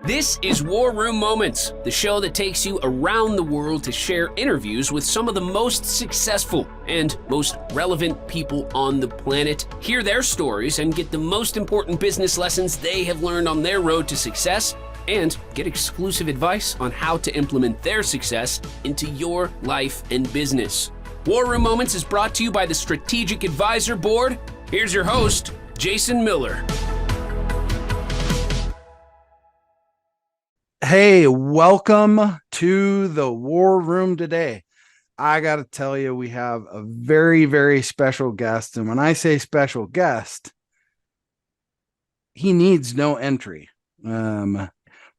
This is War Room Moments, the show that takes you around the world to share interviews with some of the most successful and most relevant people on the planet, hear their stories, and get the most important business lessons they have learned on their road to success, and get exclusive advice on how to implement their success into your life and business. War Room Moments is brought to you by the Strategic Advisor Board. Here's your host, Jason Miller. Hey, welcome to the War Room today. I got to tell you, we have a very, very special guest. And when I say special guest, he needs no entry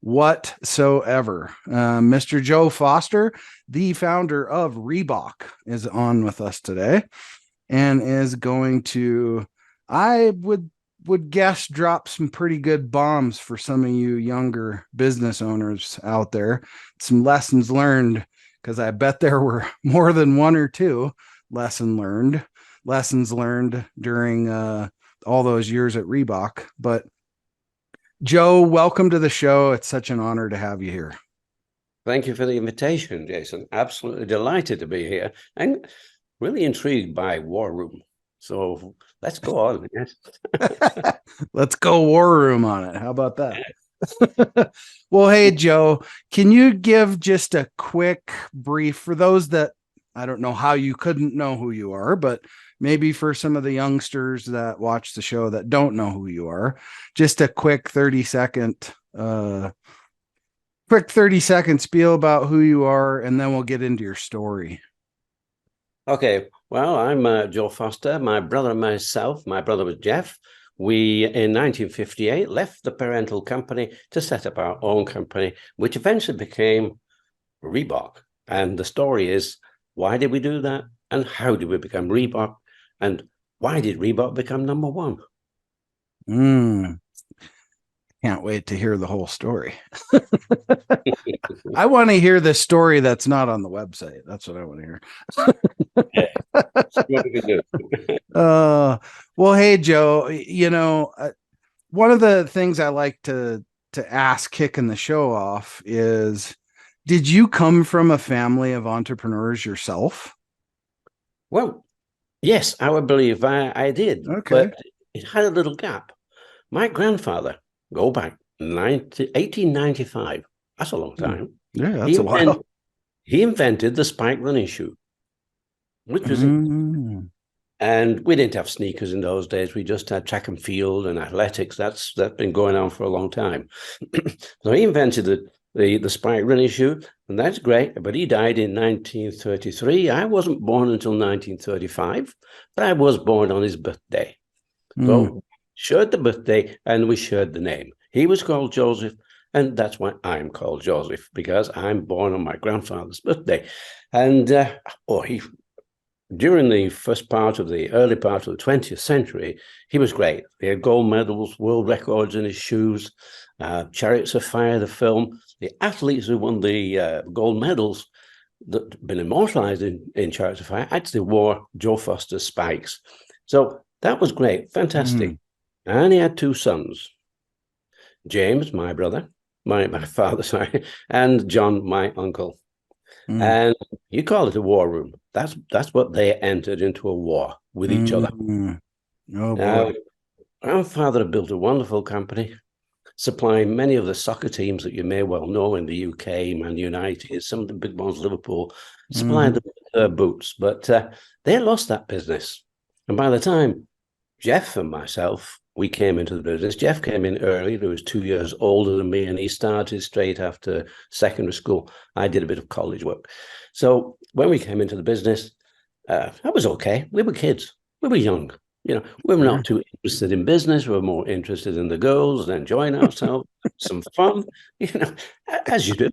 whatsoever. Mr. Joe Foster, the founder of Reebok, is on with us today and is going to, I would guess, drop some pretty good bombs for some of you younger business owners out there. Some lessons learned, because I bet there were more than one or two lessons learned during all those years at Reebok. But Joe, welcome to the show. It's such an honor to have you here. Thank you for the invitation, Jason. Absolutely delighted to be here and really intrigued by War Room. So let's go on. Yes. Let's go War Room on it. How about that? Well, hey, Joe, can you give just a quick brief for those that, I don't know how you couldn't know who you are, but maybe for some of the youngsters that watch the show that don't know who you are, just a quick 30-second spiel about who you are, and then we'll get into your story. Okay, well, I'm Joe Foster. My brother and myself, my brother was Jeff. We, in 1958, left the parental company to set up our own company, which eventually became Reebok. And the story is, why did we do that? And how did we become Reebok? And why did Reebok become number one? Can't wait to hear the whole story. I want to hear the story that's not on the website. That's what I want to hear. Well, hey, Joe, one of the things I like to ask kicking the show off is, did you come from a family of entrepreneurs yourself? Well, yes, I would believe I did. Okay. But it had a little gap. My grandfather, go back 1895. That's a long time. Yeah, that's a while. He invented the spike running shoe, which was and we didn't have sneakers in those days. We just had track and field and athletics. That's been going on for a long time. So he invented the spike running shoe, and that's great. But he died in 1933. I wasn't born until 1935, but I was born on his birthday. So we shared the birthday and we shared the name. He was called Joseph, and that's why I'm called Joseph, because I'm born on my grandfather's birthday. And during the early part of the 20th century, he was great. He had gold medals, world records in his shoes, Chariots of Fire, the film. The athletes who won the gold medals that had been immortalized in Chariots of Fire actually wore Joe Foster's spikes. So that was great, fantastic. And he had two sons, James, my brother, my father, sorry, and John, my uncle. And you call it a war room. That's what they entered into a war with each other. Oh, boy. Grandfather had built a wonderful company, supplying many of the soccer teams that you may well know in the UK, Man United, some of the big ones, Liverpool, supplied them with their boots. But they lost that business. And by the time Jeff and myself, we came into the business. Jeff came in early. He was 2 years older than me, and he started straight after secondary school. I did a bit of college work. So when we came into the business, that was okay. We were kids. We were young. We were not too interested in business. We were more interested in the girls and enjoying ourselves, some fun, as you do.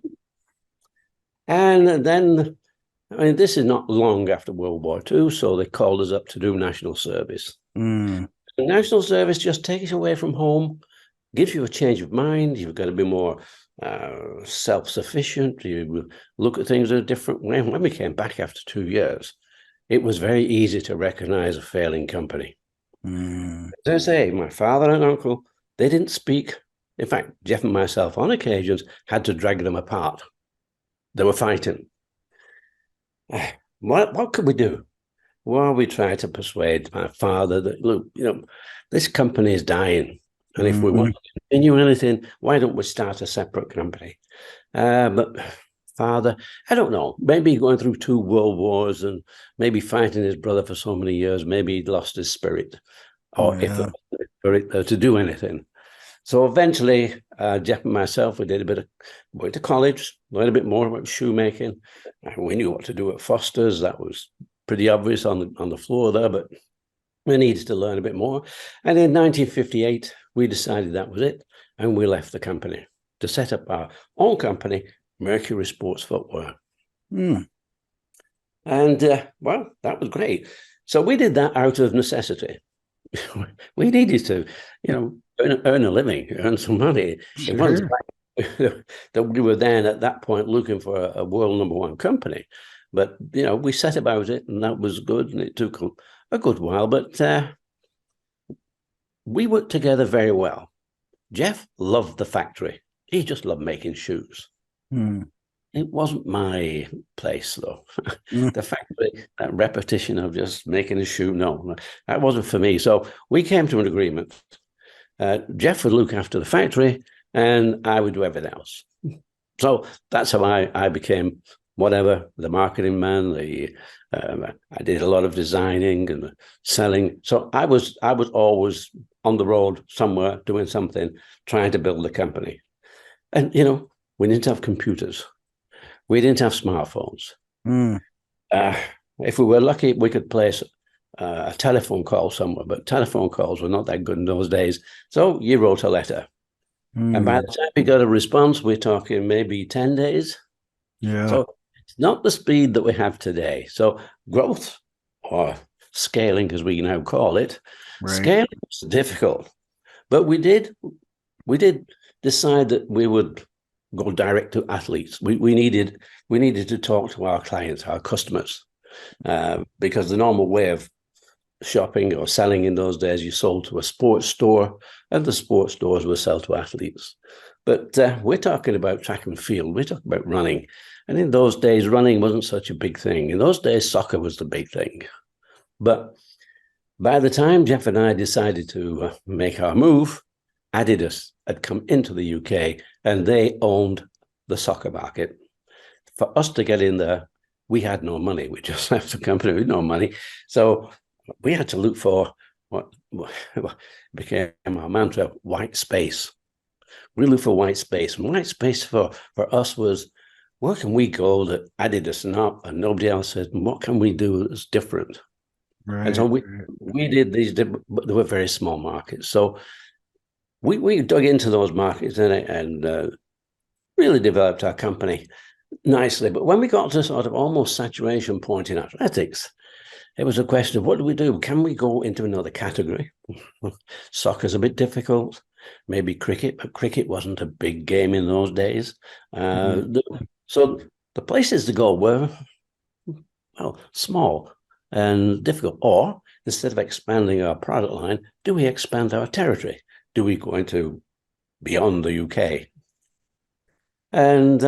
And then, this is not long after World War II, so they called us up to do national service. National service just takes you away from home, gives you a change of mind. You've got to be more self-sufficient. You look at things in a different way. When we came back after 2 years, it was very easy to recognize a failing company. As I say, my father and uncle, they didn't speak In fact, Jeff and myself, on occasions, had to drag them apart. They were fighting. What could we do? Well, we tried to persuade my father that, look, this company is dying. And if we want to continue anything, why don't we start a separate company? But father, I don't know, maybe going through 2 world wars and maybe fighting his brother for so many years, maybe he'd lost his spirit, or if there was a spirit to do anything. So eventually, Jeff and myself, went to college, learned a bit more about shoemaking. We knew what to do at Foster's. That was pretty obvious on the floor there, but we needed to learn a bit more. And in 1958, we decided that was it, and we left the company to set up our own company, Mercury Sports Footwear. And, well, that was great. So we did that out of necessity. We needed to, earn a living, earn some money. It wasn't like that we were then at that point looking for a world #1 company. But, we set about it, and that was good, and it took a good while. But we worked together very well. Jeff loved the factory. He just loved making shoes. It wasn't my place, though. The factory, that repetition of just making a shoe, no, that wasn't for me. So we came to an agreement. Jeff would look after the factory, and I would do everything else. So that's how I became the marketing man. I did a lot of designing and selling. So I was always on the road somewhere doing something, trying to build a company. And, we didn't have computers. We didn't have smartphones. If we were lucky, we could place a telephone call somewhere, but telephone calls were not that good in those days. So you wrote a letter. And by the time we got a response, we're talking maybe 10 days. Yeah. So it's not the speed that we have today. So growth, or scaling as we now call it, scaling was difficult. But we did decide that we would go direct to athletes. We needed to talk to our clients, our customers, because the normal way of shopping or selling in those days, you sold to a sports store, and the sports stores will sell to athletes. But we're talking about track and field. We're talking about running. And in those days, running wasn't such a big thing. In those days, soccer was the big thing. But by the time Jeff and I decided to make our move, Adidas had come into the UK, and they owned the soccer market. For us to get in there, we had no money. We just left the company with no money. So we had to look for what became our mantra, white space. We looked for white space. And white space for us was, where can we go that Adidas and nobody else said, what can we do that's different? And so we did these, but they were very small markets. So we dug into those markets and really developed our company nicely. But when we got to sort of almost saturation point in athletics, it was a question of what do we do? Can we go into another category? Soccer's a bit difficult. Maybe cricket, but cricket wasn't a big game in those days. So the places to go were, small and difficult. Or instead of expanding our product line, do we expand our territory? Do we go into beyond the UK? And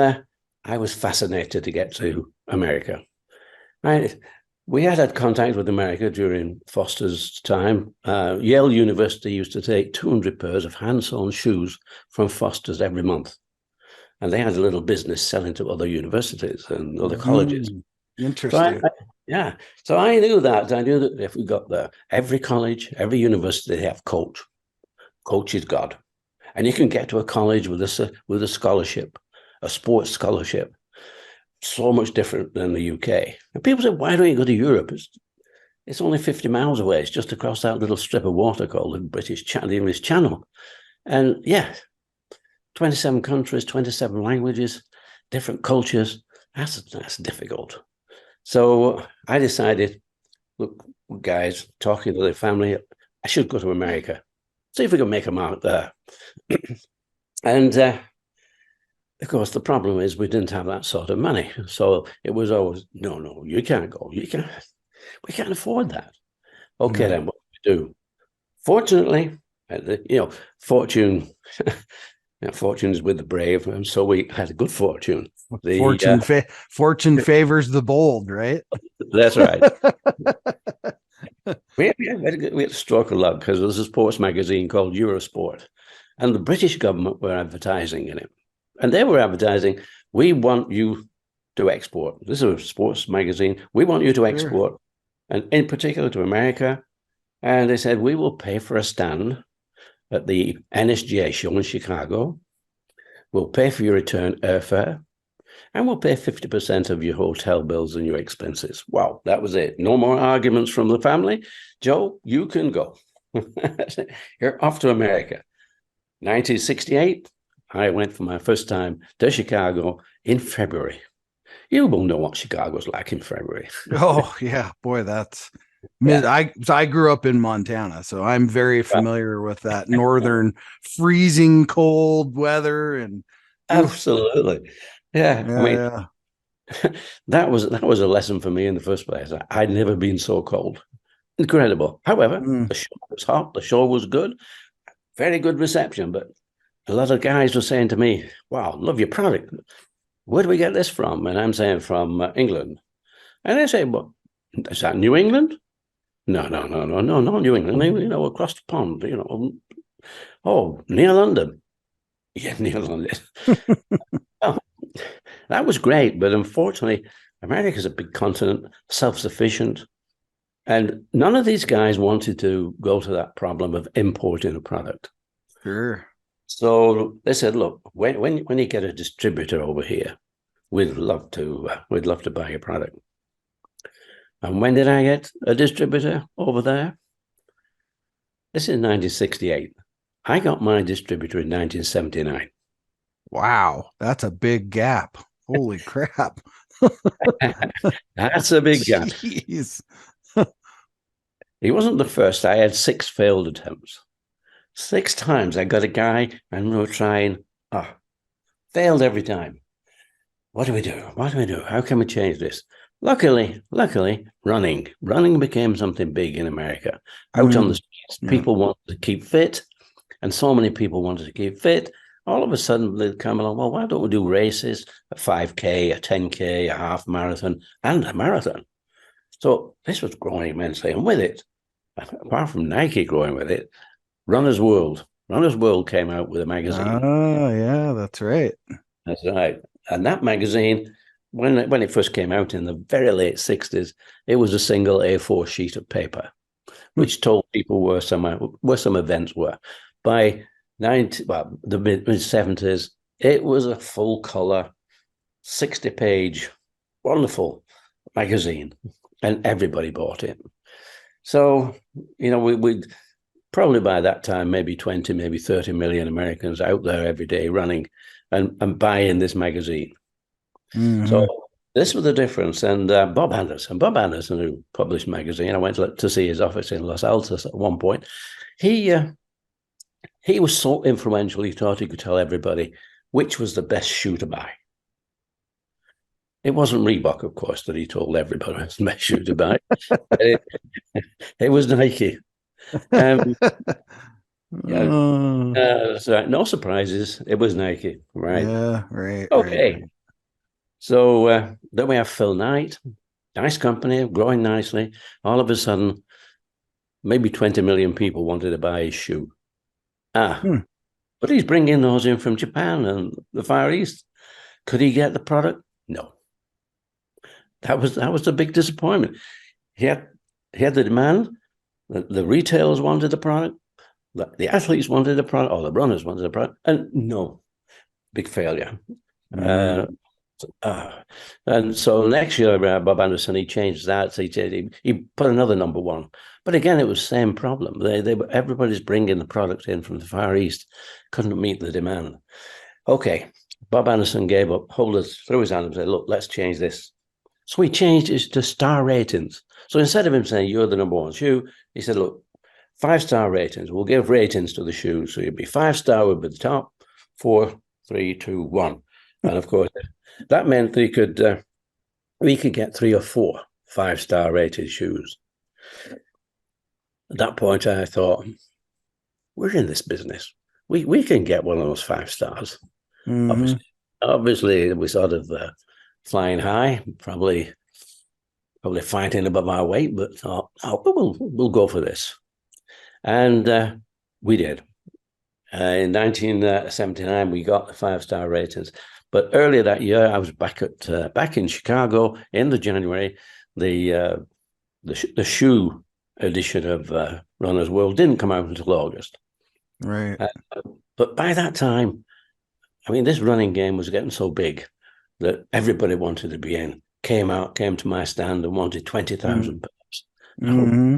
I was fascinated to get to America. We had contact with America during Foster's time. Yale University used to take 200 pairs of hand-sewn shoes from Foster's every month. And they had a little business selling to other universities and other colleges. Interesting. So I knew that. I knew that if we got there, every college, every university, they have coach. Coach is God. And you can get to a college with a scholarship, a sports scholarship, so much different than the UK. And people say, why don't you go to Europe? It's only 50 miles away. It's just across that little strip of water called the English Channel. And 27 countries, 27 languages, different cultures. That's difficult. So I decided, look, guys, talking to the family, I should go to America. See if we can make a mark there. And of course, the problem is we didn't have that sort of money. So it was always, no, you can't go. We can't afford that. Okay, then what do we do? Fortunately, fortune Fortune is with the brave, and so we had good fortune. Fortune favors the bold, right? That's right. We had a stroke of luck because there was a sports magazine called Eurosport, and the British government were advertising in it. And they were advertising, we want you to export. This is a sports magazine. We want you to export, and in particular to America. And they said, we will pay for a stand at the NSGA show in Chicago. We'll pay for your return airfare, and we'll pay 50% of your hotel bills and your expenses. Wow, that was it. No more arguments from the family. Joe, you can go. You're off to America. 1968, I went for my first time to Chicago in February. You will know what Chicago's like in February. Oh, yeah. Boy, that's... Yeah. I grew up in Montana, so I'm very familiar with that northern freezing cold weather. And absolutely. Yeah. I mean, that was a lesson for me in the first place. I'd never been so cold. Incredible. However, the show was hot, the show was good, very good reception, but a lot of guys were saying to me, wow, love your product. Where do we get this from? And I'm saying from England. And they say, well, is that New England? No, not New England. You know, across the pond, you know. Oh, near London. Yeah, near London. Well, that was great, but unfortunately, America's a big continent, self-sufficient, and none of these guys wanted to go to that problem of importing a product. Sure. So they said, look, when you get a distributor over here, we'd love to buy your product. And when did I get a distributor over there? This is 1968. I got my distributor in 1979. Wow, that's a big gap. Holy crap. That's a big gap. Jeez. He wasn't the first. I had 6 failed attempts. 6 times I got a guy and we were trying. Failed every time. What do we do? How can we change this? Luckily, running became something big in America. Out on the streets, people wanted to keep fit, and so many people wanted to keep fit. All of a sudden, they'd come along, well, why don't we do races, a 5K, a 10K, a half marathon, and a marathon? So this was growing immensely, and with it, apart from Nike growing with it, Runner's World came out with a magazine. Oh, yeah, that's right. That's right. And that magazine, when it first came out in the very late 60s, it was a single A4 sheet of paper, which told people where some events were. By the mid-70s, it was a full-color, 60-page, wonderful magazine, and everybody bought it. So, you know, we'd probably by that time, maybe 20, maybe 30 million Americans out there every day running and buying this magazine. Mm-hmm. So this was the difference. And Bob Anderson, who published magazine, I went to see his office in Los Altos at one point. He was so influential, he thought he could tell everybody which was the best shoe to buy. It wasn't Reebok, of course, that he told everybody was the best shoe to buy. It was Nike. So no surprises. It was Nike, right? Yeah, right. Okay. Right. So then we have Phil Knight, nice company, growing nicely. All of a sudden, maybe 20 million people wanted to buy his shoe. But he's bringing those in from Japan and the Far East. Could he get the product? No. That was the big disappointment. He had the demand. The retailers wanted the product. The athletes wanted the product, or the runners wanted the product, and no, big failure. Mm-hmm. And so next year, Bob Anderson, he changed that. So he put another number 1. But again, it was the same problem. Everybody's bringing the product in from the Far East, couldn't meet the demand. Okay, Bob Anderson gave up, threw his hand and said, look, let's change this. So he changed it to star ratings. So instead of him saying, you're the number 1 shoe, he said, look, 5-star ratings. We'll give ratings to the shoes. So you'd be 5-star would be the top, 4, 3, 2, 1. And of course, that meant that we could get 3 or 4 5-star rated shoes. At that point, I thought, we're in this business. we can get one of those 5 stars. Mhm. Obviously, we sort of flying high, probably fighting above our weight, but thought, we'll go for this. And we did. In 1979, we got the 5-star ratings. But earlier that year, I was back in Chicago in the January. The shoe edition of Runner's World didn't come out until August. Right. But by that time, I mean, this running game was getting so big that everybody wanted to be in. Came to my stand and wanted 20,000 pairs. Mm-hmm.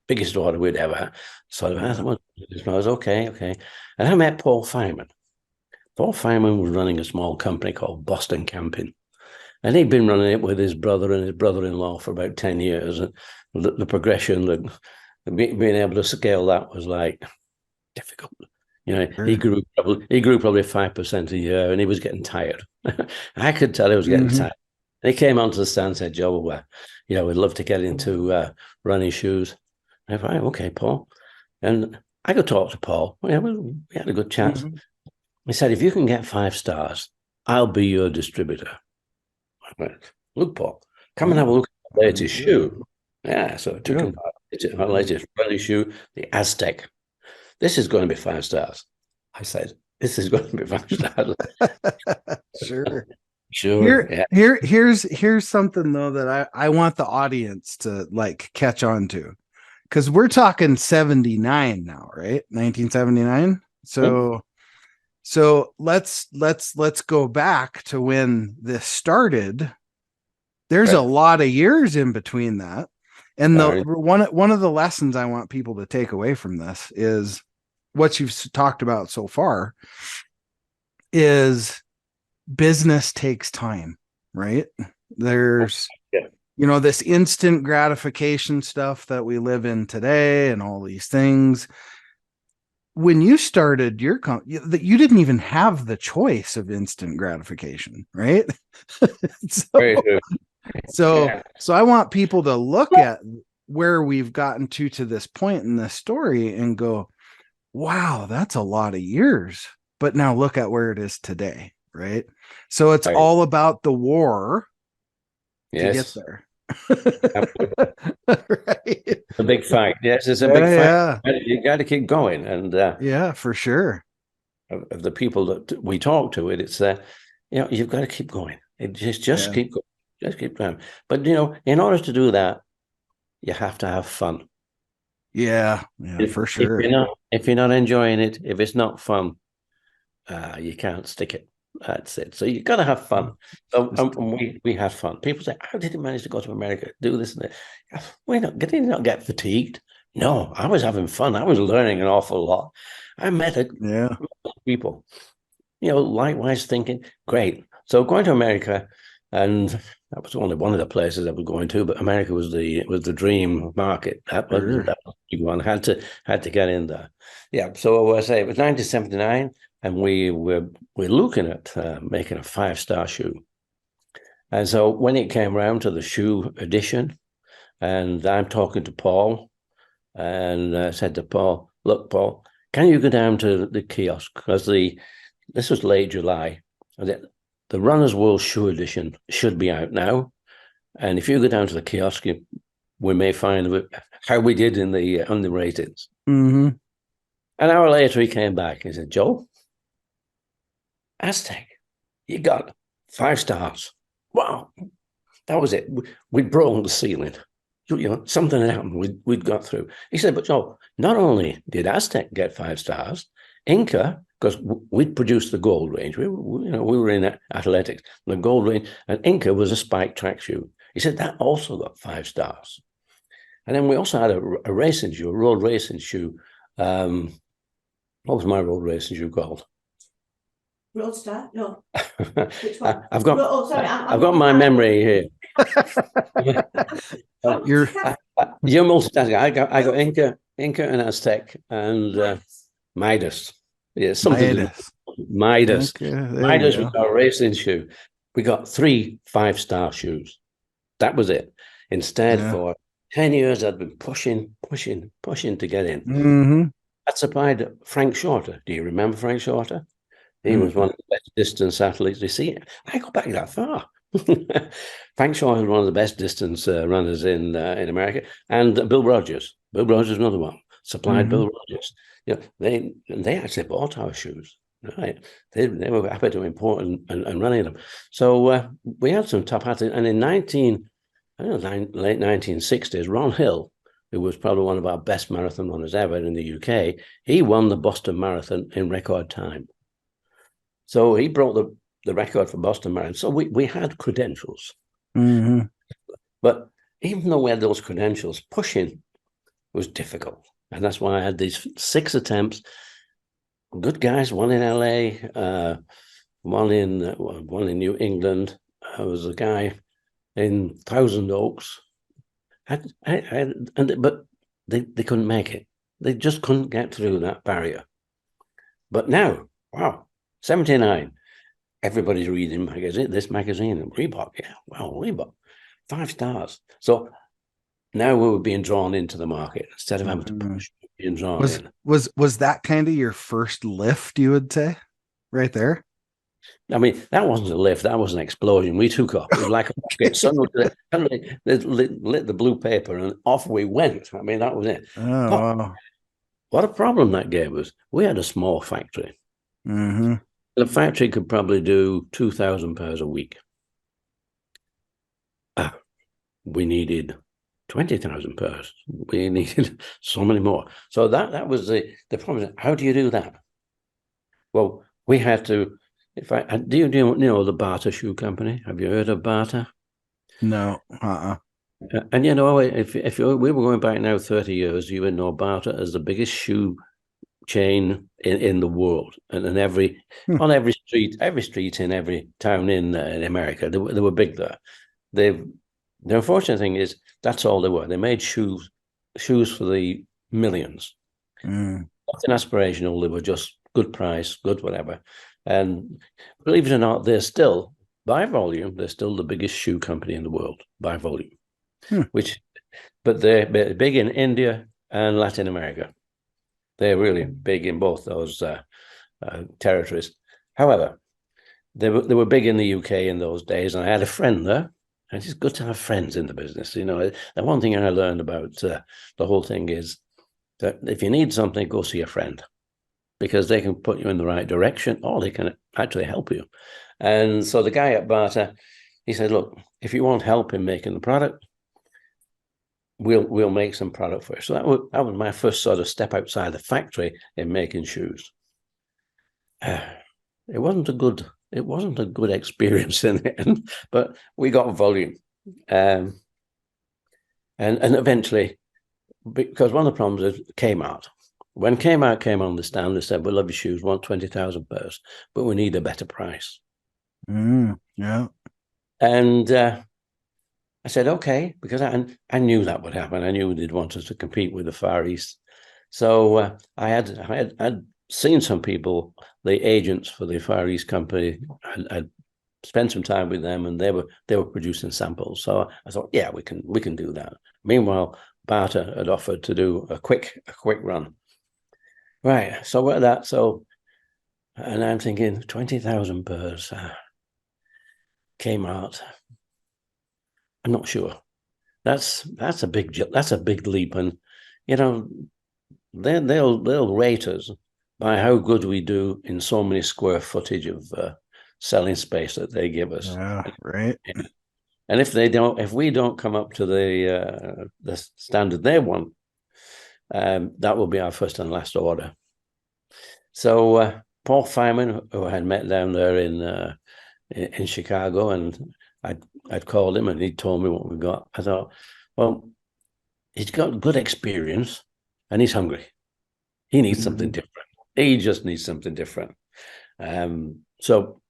Biggest order we'd ever had. So I was okay. And I met Paul Feynman. Paul Feynman was running a small company called Boston Camping. And he'd been running it with his brother and his brother-in-law for about 10 years. And the progression, being able to scale that was like difficult. You know, Sure. he grew probably 5% a year, and he was getting tired. I could tell he was getting tired. And he came onto the stand and said, "Joe, we'd love to get into running shoes." I thought, okay, Paul. And I could talk to Paul. We had a good chat. He said, "If you can get 5 stars, I'll be your distributor." I went, "Look, Paul, come and have a look at the latest shoe." Yeah, so I took him to my latest running shoe, the Aztec. "This is going to be 5 stars." I said, "This is going to be 5 stars." Sure. Sure. Here's something though that I want the audience to like catch on to, because we're talking 79 now, right? 1979. So let's go back to when this started. There's a lot of years in between that. And one of the lessons I want people to take away from this is what you've talked about so far is business takes time, right? There's, this instant gratification stuff that we live in today and all these things. When you started your company, you didn't even have the choice of instant gratification, right? So I want people to look at where we've gotten to this point in this story and go, wow, that's a lot of years. But now look at where it is today, right? So it's all about the war to get there. Right. A big fight. Yes, it's a big fight. Yeah. You got to keep going. And yeah, for sure. Of the people that we talk to, it's you've got to keep going. It just keep going. Just keep going. But in order to do that, you have to have fun. Yeah, for sure. If you're not enjoying it, if it's not fun, you can't stick it. That's it. So you got to have fun. So we had fun. People say, "How did you manage to go to America, do this and that?" Did you not get fatigued? No, I was having fun. I was learning an awful lot. I met people, likewise thinking, great. So going to America, and that was only one of the places I was going to, but America was the dream market. That was the big one. Had to get in there. Yeah. So I say it was 1979. And we're looking at making a 5-star shoe. And so when it came around to the shoe edition, and I'm talking to Paul, and I said to Paul, "Look, Paul, can you go down to the kiosk?" Because this was late July. The Runner's World shoe edition should be out now. And if you go down to the kiosk, we may find how we did on the ratings. Mm-hmm. An hour later, he came back and said, "Joe, Aztec, you got 5 stars. Wow." That was it. We'd broken the ceiling. Something had happened. We'd got through. He said, "But Joe, not only did Aztec get 5 stars, Inca, because we'd produced the gold range. We were in athletics, the gold range, and Inca was a spike track shoe." He said that also got 5 stars. And then we also had a racing shoe, a road racing shoe. What was my road racing shoe called? Roadstar? No. Which one? I've got my memory here. You're multitasking. I got Inca and Aztec and Midas. Yeah, something. Midas. Okay, Midas was our racing shoe. We got 3 5-star shoes. That was it. Instead, for 10 years, I'd been pushing to get in. Mm-hmm. I supplied Frank Shorter. Do you remember Frank Shorter? He was one of the best distance athletes. You see, I go back that far. Frank Shorter was one of the best distance runners in America, and Bill Rogers. Bill Rogers, another one, supplied Bill Rogers. You know, they actually bought our shoes. Right, they were happy to import and running them. So we had some top athletes, and in late 1960s, Ron Hill, who was probably one of our best marathon runners ever in the UK, he won the Boston Marathon in record time. So he broke the record for Boston Marathon. So we had credentials. But even though we had those credentials, pushing was difficult. And that's why I had these 6 attempts. Good guys, one in LA, one in New England. There was a guy in Thousand Oaks. But they couldn't make it. They just couldn't get through that barrier. But now, wow, 79. Everybody's reading this magazine, and Reebok. Yeah, wow, Reebok, 5 stars. So now we were being drawn into the market instead of having to push, being drawn in. Was that kind of your first lift, you would say, right there? I mean, that wasn't a lift. That was an explosion. We took off. It was like a rocket. Suddenly, they lit the blue paper, and off we went. I mean, that was it. Oh, wow. What a problem that gave us. We had a small factory. The factory could probably do 2,000 pairs a week. We needed 20,000 pairs. We needed so many more. So that was the problem. How do you do that? Well, we had to. Do you know the Barter Shoe Company? Have you heard of Barter? No. And you know, if we were going back now 30 years, you would know Barter as the biggest shoe chain in the world, and on every street in every town in America, they were big there. The unfortunate thing is that's all they were. They made shoes for the millions. Nothing aspirational. They were just good price, good whatever. And believe it or not, they're still, by volume, they're still the biggest shoe company in the world by volume. But they're big in India and Latin America. They're really big in both those territories. However, they were big in the UK in those days, and I had a friend there. And it's good to have friends in the business. You know, the one thing I learned about the whole thing is that if you need something, go see a friend, because they can put you in the right direction, or they can actually help you. And so the guy at Barter, he said, "Look, if you want help in making the product, we'll make some product for you." So that was my first sort of step outside the factory in making shoes. It wasn't a good experience in the end, but we got volume, and eventually, because one of the problems is Kmart. When Kmart came on the stand, they said, "We love your shoes, want 20,000 pairs, but we need a better price." Yeah. And I said, "Okay," because I knew that would happen. I knew they'd want us to compete with the Far East. So I had seen some people, the agents for the Far East company. I'd spent some time with them, and they were producing samples. So I thought, yeah, we can do that. Meanwhile, Barter had offered to do a quick run. Right. So we're at that. So, and I'm thinking 20,000 pairs. Kmart. I'm not sure. That's a big leap, and you know, they'll rate us by how good we do in so many square footage of selling space that they give us. Yeah, right. And if we don't come up to the standard they want, that will be our first and last order. So Paul Fireman, who I had met down there in Chicago, and I'd called him, and he told me what we got. I thought, well, he's got good experience, and he's hungry. He needs something different. He just needs something different. So,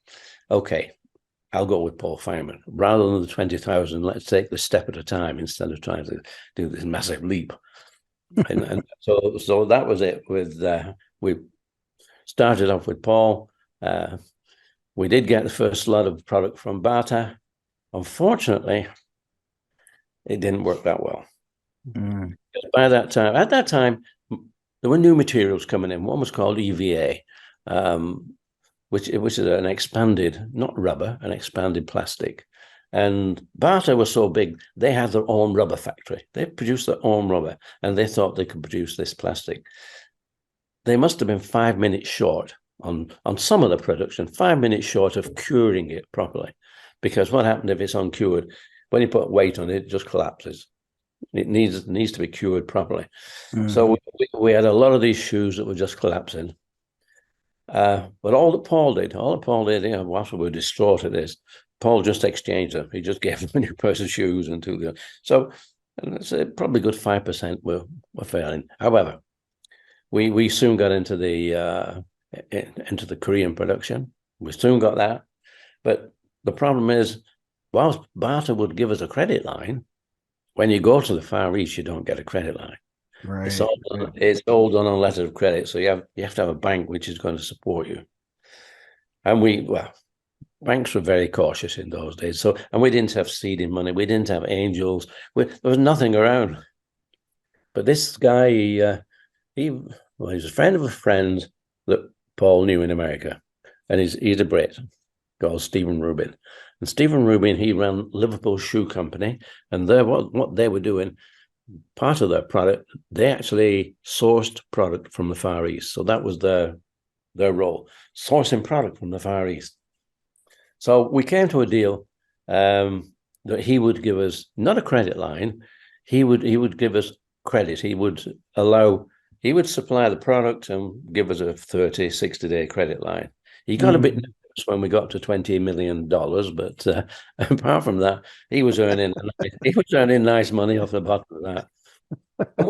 okay, I'll go with Paul Fireman. Rather than the 20,000, let's take the step at a time instead of trying to do this massive leap. and so that was it. We started off with Paul. We did get the first lot of product from Barter. Unfortunately, it didn't work that well. At that time, there were new materials coming in. One was called EVA, which is an expanded, not rubber, an expanded plastic. And Bata was so big, they had their own rubber factory. They produced their own rubber, and they thought they could produce this plastic. They must have been 5 minutes short on some of the production, 5 minutes short of curing it properly. Because what happened if it's uncured? When you put weight on it, it just collapses. It needs to be cured properly. Mm-hmm. So we had a lot of these shoes that were just collapsing. But all that Paul did, whilst we were distraught at this, Paul just exchanged them. He just gave them a new pair of shoes and took them. So probably good 5% were failing. However, we soon got into the Korean production. We soon got that. But the problem is, whilst Bata would give us a credit line, when you go to the Far East, you don't get a credit line. Right. It's all done on letter of credit. So you have to have a bank which is going to support you. And banks were very cautious in those days. So, and we didn't have seeding money. We didn't have angels. There was nothing around. But this guy, he was a friend of a friend that Paul knew in America. And he's a Brit called Stephen Rubin. And Stephen Rubin, he ran Liverpool Shoe Company. And what they were doing, part of their product, they actually sourced product from the Far East. So that was their role, sourcing product from the Far East. So we came to a deal that he would give us not a credit line. He would give us credit. He would supply the product and give us a 30, 60-day credit line. He got a bit nervous when we got to $20 million, but apart from that, he was earning nice money off the bottom of that. And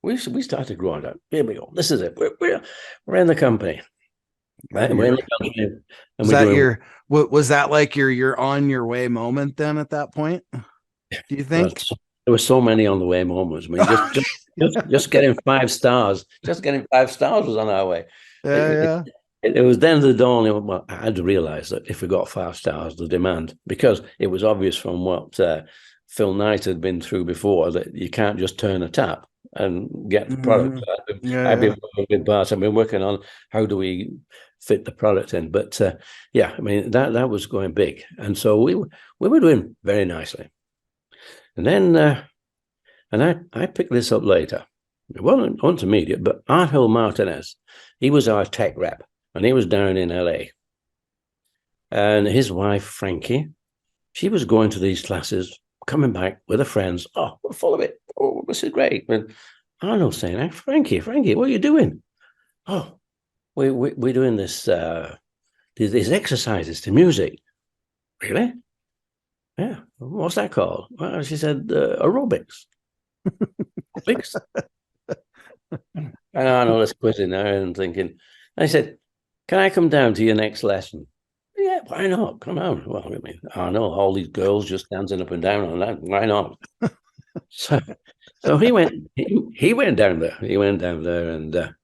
we started growing up. Here we go. This is it. We're in the company. Right? We're in the company. And was that like your on your way moment then at that point? Do you think? There were so many on the way moments. I mean, just getting 5 stars. Just getting 5 stars was on our way. It was then the dawn. Well, I had to realize that if we got 5 stars, the demand, because it was obvious from what Phil Knight had been through before that you can't just turn a tap and get the product. I've been working with Bart. I've been working on how do we fit the product in. But I mean that was going big, and so we were doing very nicely. And then I picked this up later. It wasn't intermediate, but Arthur Martinez, he was our tech rep, and he was down in LA. And his wife Frankie, she was going to these classes, coming back with her friends. Oh, we're full of it. Oh, this is great. And Arnold's saying, hey, Frankie, what are you doing? Oh, we're doing this these exercises to music. Really? Yeah. What's that called? Well, she said aerobics. Aerobics? And Arnold is quizzing her and thinking. I said, can I come down to your next lesson? Yeah, why not? Come on. Well, I mean, I know all these girls just dancing up and down on that. Why not? So he went down there. He went down there, and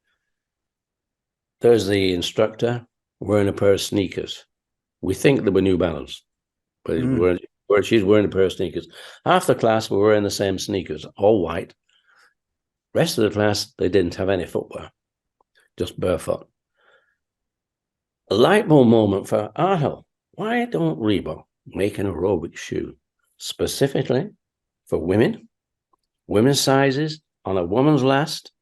there's the instructor wearing a pair of sneakers. We think they were New Balance, but she's wearing a pair of sneakers. Half the class were wearing the same sneakers, all white. Rest of the class, they didn't have any footwear, just barefoot. A light bulb moment for Arnold. Why don't Reebok make an aerobic shoe specifically for women, women's sizes, on a woman's last,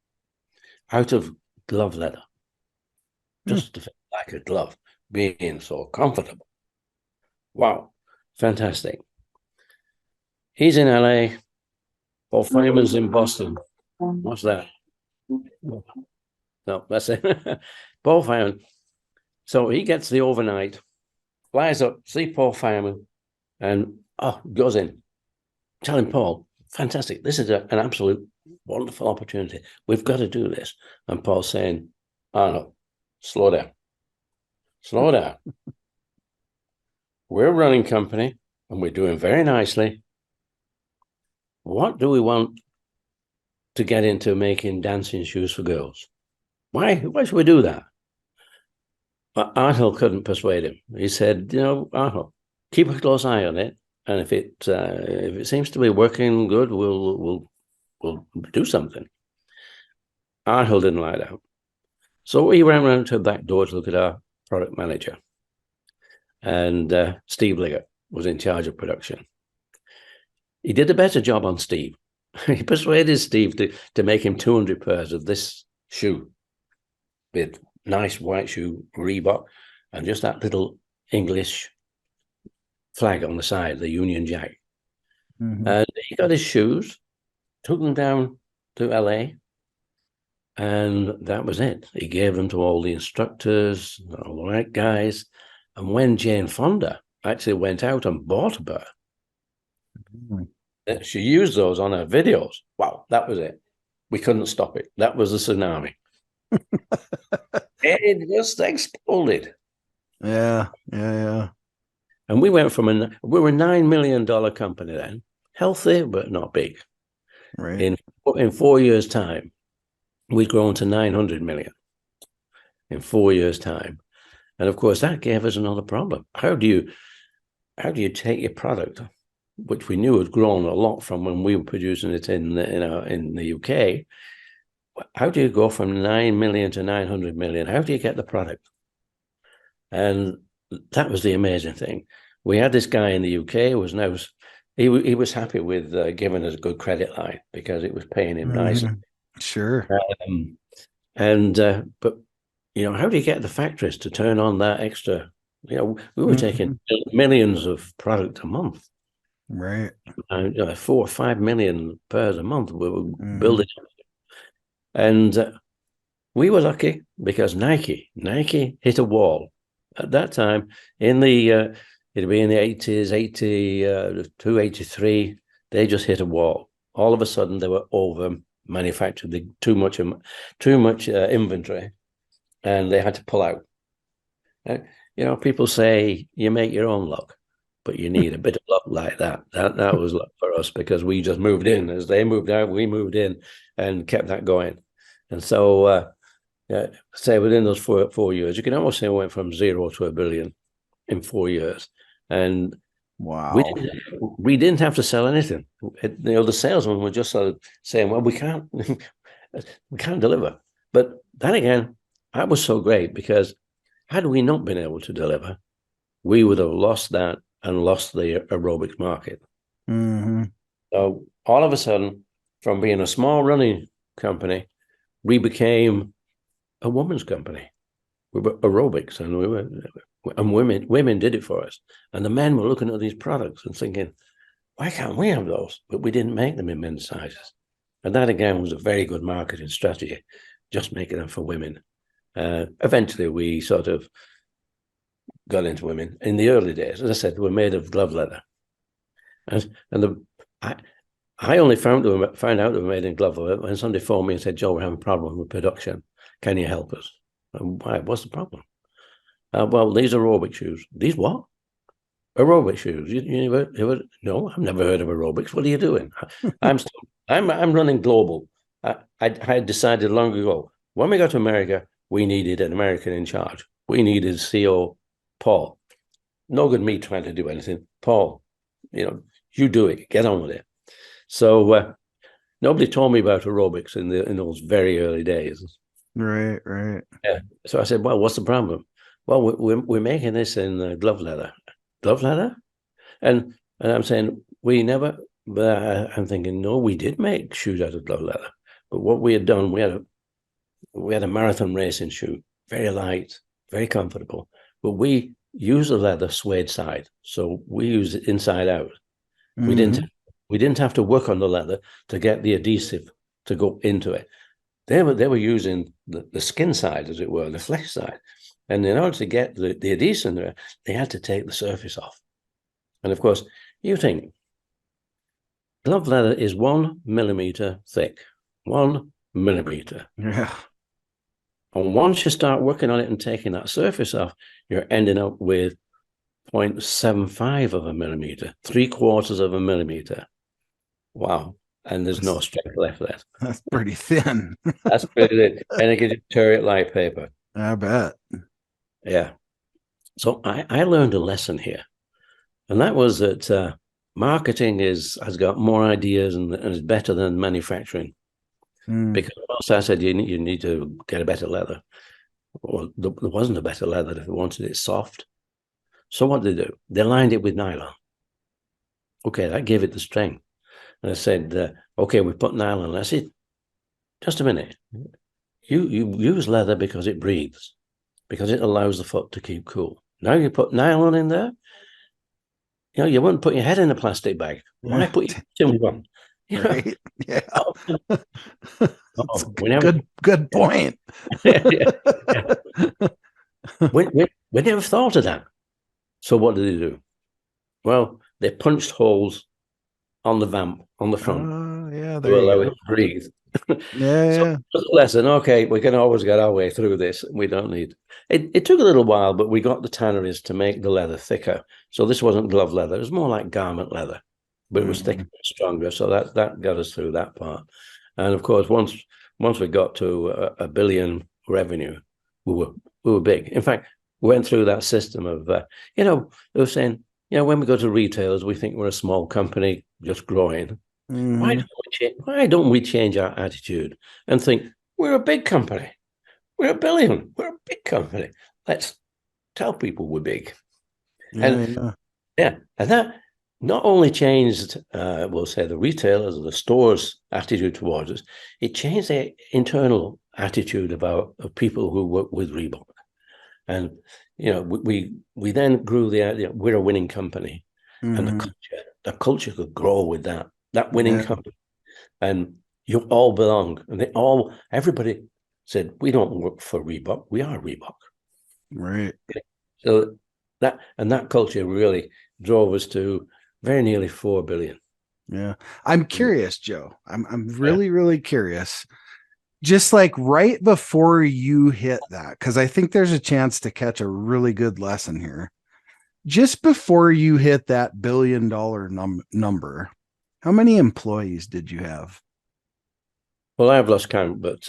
out of glove leather, just to feel like a glove, being so comfortable? Wow, fantastic. He's in LA. Paul Feynman's in Boston. What's that? No, that's it. Paul Feynman. So he gets the overnight, flies up, see Paul Feynman, and goes in, telling Paul, fantastic, this is an absolute wonderful opportunity. We've got to do this. And Paul's saying, Arnold, slow down. Slow down. We're a running company, and we're doing very nicely. What do we want to get into making dancing shoes for girls? Why should we do that? But Arnold couldn't persuade him. He said, Arnold, keep a close eye on it, and if it seems to be working good, we'll do something. Arhill didn't like that. So we ran around to the back door to look at our product manager. And Steve Liggett was in charge of production. He did a better job on Steve. He persuaded Steve to make him 200 pairs of this shoe with nice white shoe, Reebok, and just that little English flag on the side, the Union Jack. And he got his shoes, took them down to LA, and that was it. He gave them to all the instructors, all the right guys. And when Jane Fonda actually went out and bought a pair, she used those on her videos. Wow, that was it. We couldn't stop it. That was a tsunami. It just exploded. Yeah. And we went from we were a $9 million company then, healthy but not big. Right. In 4 years' time, we'd grown to 900 million in 4 years' time. And of course, that gave us another problem. How do you take your product, which we knew had grown a lot from when we were producing it in the UK? How do you go from 9 million to 900 million? How do you get the product? And that was the amazing thing. We had this guy in the UK who was now he was happy with giving us a good credit line because it was paying him nicely. Sure. But how do you get the factories to turn on that extra? We were taking millions of product a month. Right. 4 or 5 million pairs a month we were building. And we were lucky because Nike hit a wall. At that time, it'd be in the 80s, 82, 83, they just hit a wall. All of a sudden, they were over manufactured, too much inventory, and they had to pull out. People say you make your own luck, but you need a bit of luck like that. That was luck for us because we just moved in. As they moved out, we moved in and kept that going. And so, say within those 4 years, you can almost say we went from 0 to $1 billion in 4 years. And wow, we didn't have to sell anything. The salesmen were just sort of saying, "Well, we can't deliver." But then again, that was so great because had we not been able to deliver, we would have lost that and lost the aerobics market. So all of a sudden, from being a small running company, we became a woman's company. We were aerobics, and women did it for us. And the men were looking at these products and thinking, why can't we have those? But we didn't make them in men's sizes. And that again was a very good marketing strategy, just making them for women. Eventually, we sort of got into women. In the early days, as I said, they were made of glove leather. I only found out they were made in glove leather when somebody phoned me and said, "Joe, we're having a problem with production. Can you help us?" And why? What's the problem? Well, these are aerobic shoes. These what? Aerobic shoes. No, I've never heard of aerobics. What are you doing? I'm running global. I decided long ago, when we got to America, we needed an American in charge. We needed CEO Paul. No good me trying to do anything. Paul, you do it. Get on with it. So nobody told me about aerobics in those very early days. Right. Yeah. So I said, well, what's the problem? Well, we're making this in glove leather. Glove leather? And I'm saying, we never, but I'm thinking, no, we did make shoes out of glove leather. But what we had done, we had a marathon racing shoe, very light, very comfortable. But we used the leather suede side. So we used it inside out. We didn't have to work on the leather to get the adhesive to go into it. They were using the skin side, as it were, the flesh side. And in order to get the adhesive in there, they had to take the surface off. And of course, you think glove leather is 1 millimeter thick. 1 millimeter. Yeah. And once you start working on it and taking that surface off, you're ending up with 0.75 of a millimeter, 3/4 of a millimeter. Wow. And there's no strength left there. That's pretty thin. That's pretty thin. And it can tear it like paper. I bet. Yeah. So I learned a lesson here. And that was that marketing has got more ideas and is better than manufacturing. Because once I said you need to get a better leather. Well, there wasn't a better leather if they wanted it soft. So what did they do? They lined it with nylon. Okay, that gave it the strength. And I said, okay, we put nylon. I said, just a minute. You use leather because it breathes, because it allows the foot to keep cool. Now you put nylon in there, you wouldn't put your head in a plastic bag. Why put your head in one? Right. Yeah. Oh, good point. We never thought of that. So what did they do? Well, they punched holes on the vamp on the front to allow it to breathe. Yeah. So lesson, okay, we can always get our way through this. We don't need it took a little while, but we got the tanneries to make the leather thicker. So this wasn't glove leather, it was more like garment leather, but it was thicker and stronger. So that got us through that part. And of course, once we got to $1 billion revenue, we were big. In fact, we went through that system of they were saying, when we go to retailers, we think we're a small company just growing. Why don't we change our attitude and think we're a big company? We're $1 billion. We're a big company. Let's tell people we're big. And that not only changed, we'll say, the retailers or the stores' attitude towards us, it changed the internal attitude of people who work with Reebok. And we then grew the idea we're a winning company, and the culture could grow with that winning company, and you all belong. And everybody said, we don't work for Reebok, we are Reebok. Right. So that culture really drove us to very nearly 4 billion. Yeah. I'm curious, Joe. I'm really curious. Just like right before you hit that, because I think there's a chance to catch a really good lesson here. Just before you hit that $1 billion number, how many employees did you have? Well, I've lost count, but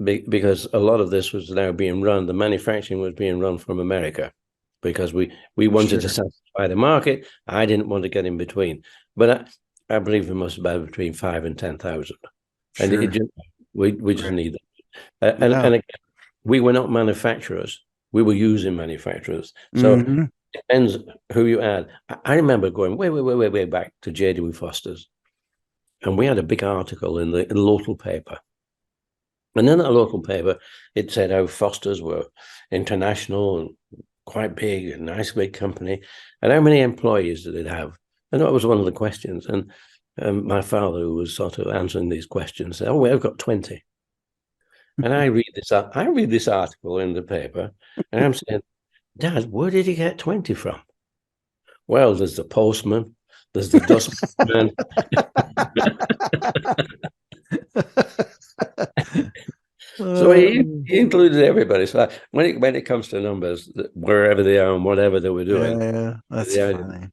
because a lot of this was now being run, the manufacturing was being run from America, because we wanted to satisfy the market. I didn't want to get in between, but I believe we must have been between 5,000 and 10,000, and we just need that. And again, we were not manufacturers; we were using manufacturers. So it depends who you add. I remember going way back to Jeffery Foster's, and we had a big article in the local paper. And in that local paper, it said how Foster's were international and quite big, a nice big company, and how many employees did it have? And that was one of the questions. And my father, who was sort of answering these questions, said, "Oh, I've got 20." And I read this article in the paper, and I'm saying, "Dad, where did he get 20 from?" Well, there's the postman, there's the dustman. So he included everybody. So when it comes to numbers, wherever they are and whatever they were doing, that's funny.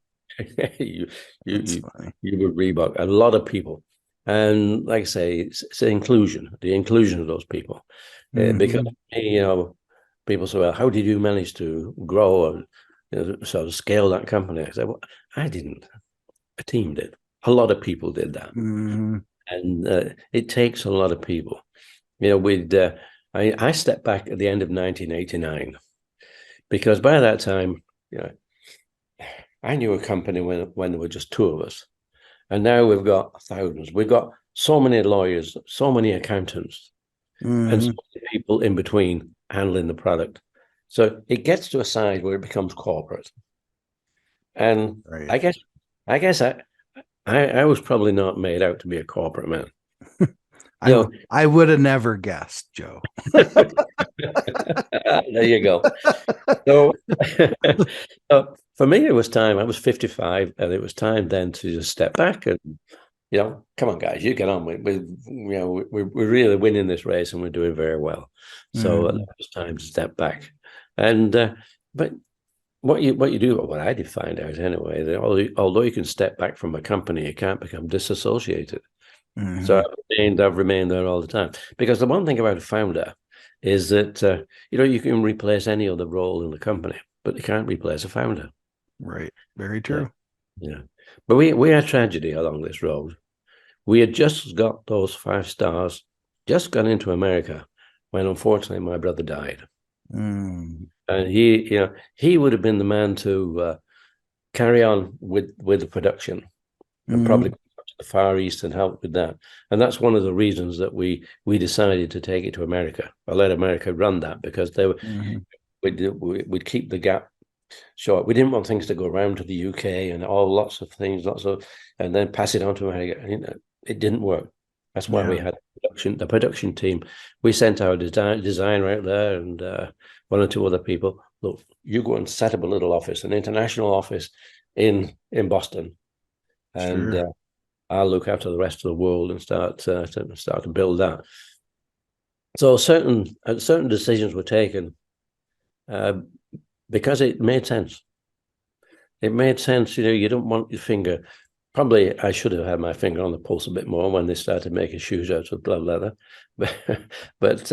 you were Reebok. A lot of people, and like I say, it's the inclusion of those people. Because people say, "Well, how did you manage to grow or sort of scale that company?" I said, "Well, I didn't. A team did. A lot of people did that, and it takes a lot of people." I stepped back at the end of 1989, because by that time, I knew a company when there were just two of us, and now we've got thousands. We've got so many lawyers, so many accountants, and so many people in between handling the product. So it gets to a size where it becomes corporate. And I guess I was probably not made out to be a corporate man. I would have never guessed, Joe. There you go. So for me, it was time. I was 55, and it was time then to just step back and, come on, guys, you get on. We're really winning this race, and we're doing very well. So it was time to step back. And but what you do, what I did find out anyway, that although you can step back from a company, you can't become disassociated. So I've remained there all the time, because the one thing about a founder is that you can replace any other role in the company, but you can't replace a founder. Right. Very true. Yeah. But we had tragedy along this road. We had just got those 5 stars, just got into America when unfortunately my brother died. Mm. And he would have been the man to carry on with the production and probably go to the Far East and help with that. And that's one of the reasons that we decided to take it to America. I let America run that because they were we'd keep the gap short. We didn't want things to go around to the UK and lots of things, and then pass it on to America. It didn't work. That's why we had the production team. We sent our designer out there and 1 or 2 other people. Look, you go and set up a little office, an international office in Boston, and I'll look after the rest of the world and start to build that. So certain decisions were taken because it made sense. It made sense. You don't want your finger. Probably I should have had my finger on the pulse a bit more when they started making shoes out of glove leather, but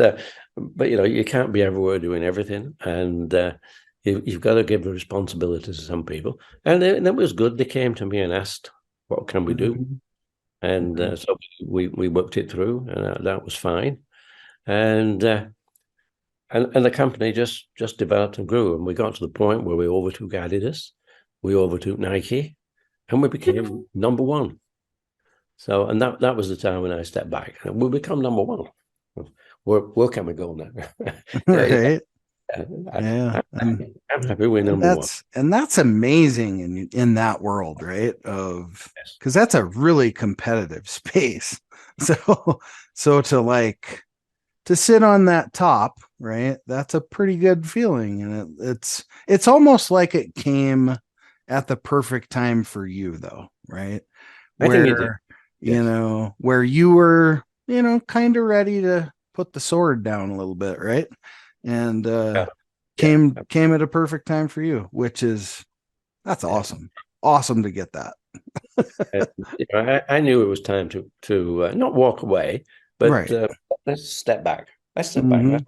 you can't be everywhere doing everything, and you've got to give the responsibility to some people. And it was good. They came to me and asked, "What can we do?" And so we worked it through, and that was fine. And the company just developed and grew, and we got to the point where we overtook Adidas, we overtook Nike, and we became number 1. So, and that was the time when I stepped back. And we become number 1. Where can we go now? Right. I'm happy we're number 1. And that's amazing in that world, right? Because that's a really competitive space. So to sit on that top, right? That's a pretty good feeling, and it's almost like it came at the perfect time for you, though, right? Where where you were, kind of ready to put the sword down a little bit, right? And came at a perfect time for you, that's awesome. Awesome to get that. I knew it was time to not walk away, but let's step back. Let's step back. That's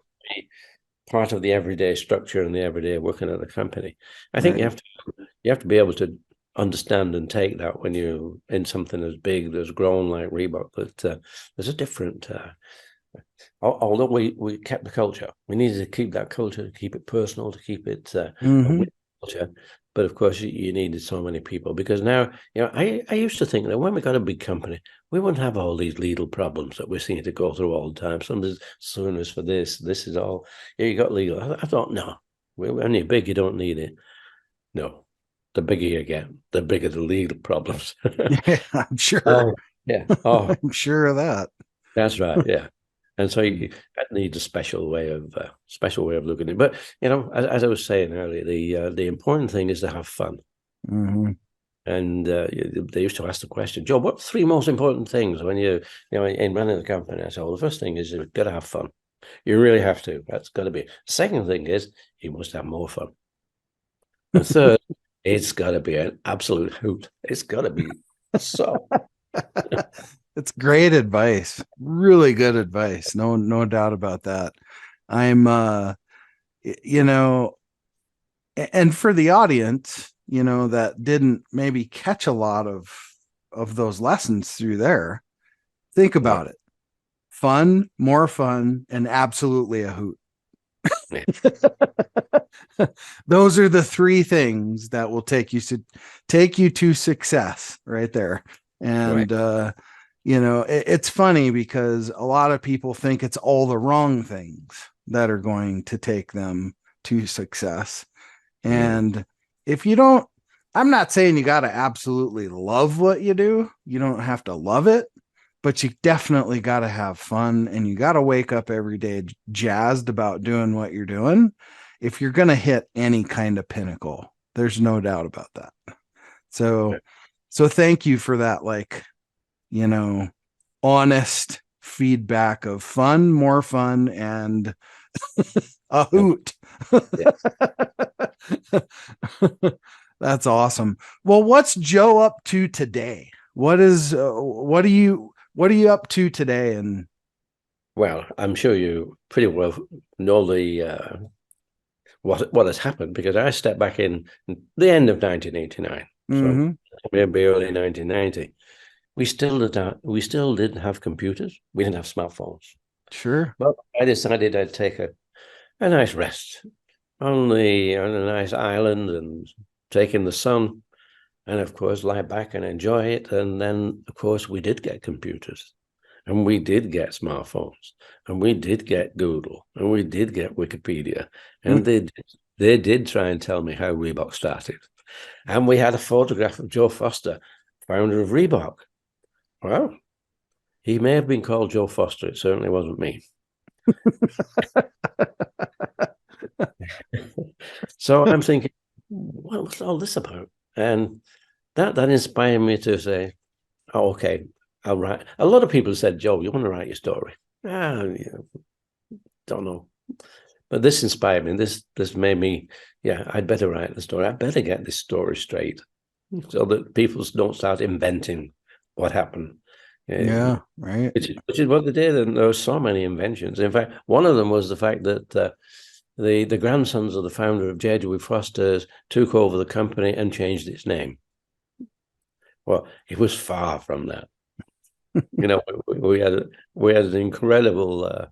part of the everyday structure and the everyday working at the company. I think you have to be able to understand and take that when you're in something as big that's grown like Reebok. But there's a different. Although we kept the culture, we needed to keep that culture, to keep it personal, to keep it a culture. But of course, you needed so many people, because now, I used to think that when we got a big company, we wouldn't have all these legal problems that we're seeing to go through all the time. Somebody's suing us for this. This is all. You got legal. I thought, no, when you're big, you don't need it. No, the bigger you get, the bigger the legal problems. Yeah, I'm sure. I'm sure of that. That's right. Yeah. And so that needs a special way of looking at it. But as I was saying earlier, the important thing is to have fun. And they used to ask the question, Joe, what 3 most important things when you in running the company? I said, well, the first thing is you've got to have fun. You really have to. That's got to be. Second thing is you must have more fun. The third, it's got to be an absolute hoot. It's got to be so. It's great advice. Really good advice. No doubt about that. I'm, and for the audience, that didn't maybe catch a lot of those lessons through there, think about it. Fun, more fun, and absolutely a hoot. Those are the 3 things that will take you to success right there. And, it's funny because a lot of people think it's all the wrong things that are going to take them to success. And if you don't, I'm not saying you got to absolutely love what you do. You don't have to love it, but you definitely got to have fun, and you got to wake up every day jazzed about doing what you're doing. If you're going to hit any kind of pinnacle, there's no doubt about that. So thank you for that. Honest feedback of fun, more fun, and a hoot. That's awesome. Well, what's Joe up to today? What are you up to today? And well, I'm sure you pretty well know the what has happened, because I stepped back in the end of 1989, so maybe early 1990. we still didn't have computers. We didn't have smartphones. Sure. But I decided I'd take a nice rest on a nice island and take in the sun, and of course lie back and enjoy it. And then, of course, we did get computers, and we did get smartphones, and we did get Google, and we did get Wikipedia, and they did try and tell me how Reebok started. And we had a photograph of Joe Foster, founder of Reebok. Well, he may have been called Joe Foster. It certainly wasn't me. So I'm thinking, well, what's all this about? And that inspired me to say, oh, okay, I'll write. A lot of people said, Joe, you want to write your story? Don't know. But this inspired me. This made me, I'd better write the story. I'd better get this story straight so that people don't start inventing what happened. Yeah, right. Which is what they did. And there were so many inventions. In fact, one of them was the fact that the grandsons of the founder of Jeffery Foster took over the company and changed its name. Well, it was far from that. We had an incredible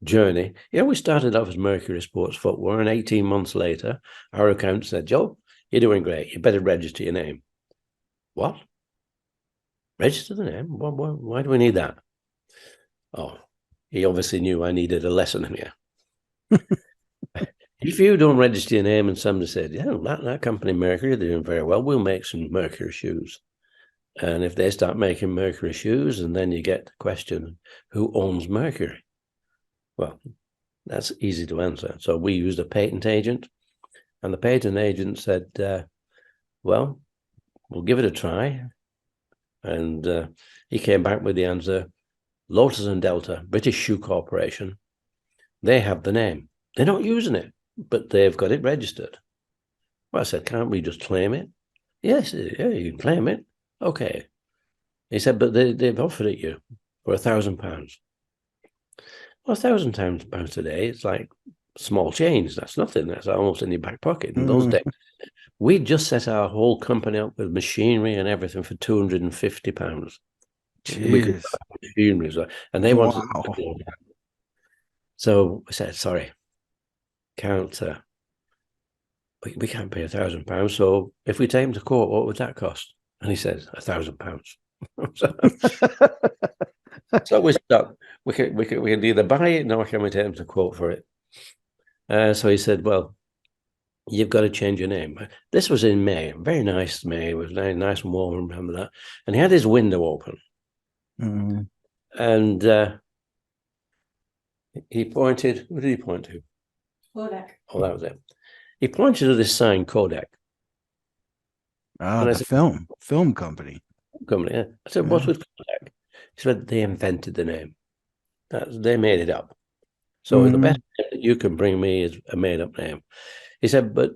journey. We started off as Mercury Sports Footwear, and 18 months later, our accountant said, Joe, you're doing great. You better register your name. What? Register the name? Why do we need that? Oh, he obviously knew I needed a lesson here. If you don't register your name and somebody said, that company Mercury, they're doing very well, we'll make some Mercury shoes. And if they start making Mercury shoes, and then you get the question, who owns Mercury? Well, that's easy to answer. So we used a patent agent, and the patent agent said, well, we'll give it a try. And he came back with the answer, Lotus and Delta, British Shoe Corporation. They have the name. They're not using it, but they've got it registered. Well, I said, can't we just claim it? Yes, yeah, you can claim it. Okay. He said, but they've offered it you for £1,000. Well, £1,000 today, it's like small change. That's nothing. That's almost in your back pocket. In those days, we just set our whole company up with machinery and everything for £250. We could buy machinery, and they wanted. Wow. So I said, sorry, can't. We can't pay £1,000. So if we take him to court, what would that cost? And he said, £1,000. So we stuck. We could either buy it, nor can we take him to court for it. So he said, well, you've got to change your name. This was in May, very nice May. It was very nice and warm, remember that. And he had his window open. Mm-hmm. And he pointed, who did he point to? Kodak. Oh, that was it. He pointed to this sign, Kodak. Oh, the film company. Yeah. I said, what's with Kodak? He said, they invented the name. They made it up. So the best name that you can bring me is a made-up name. He said, but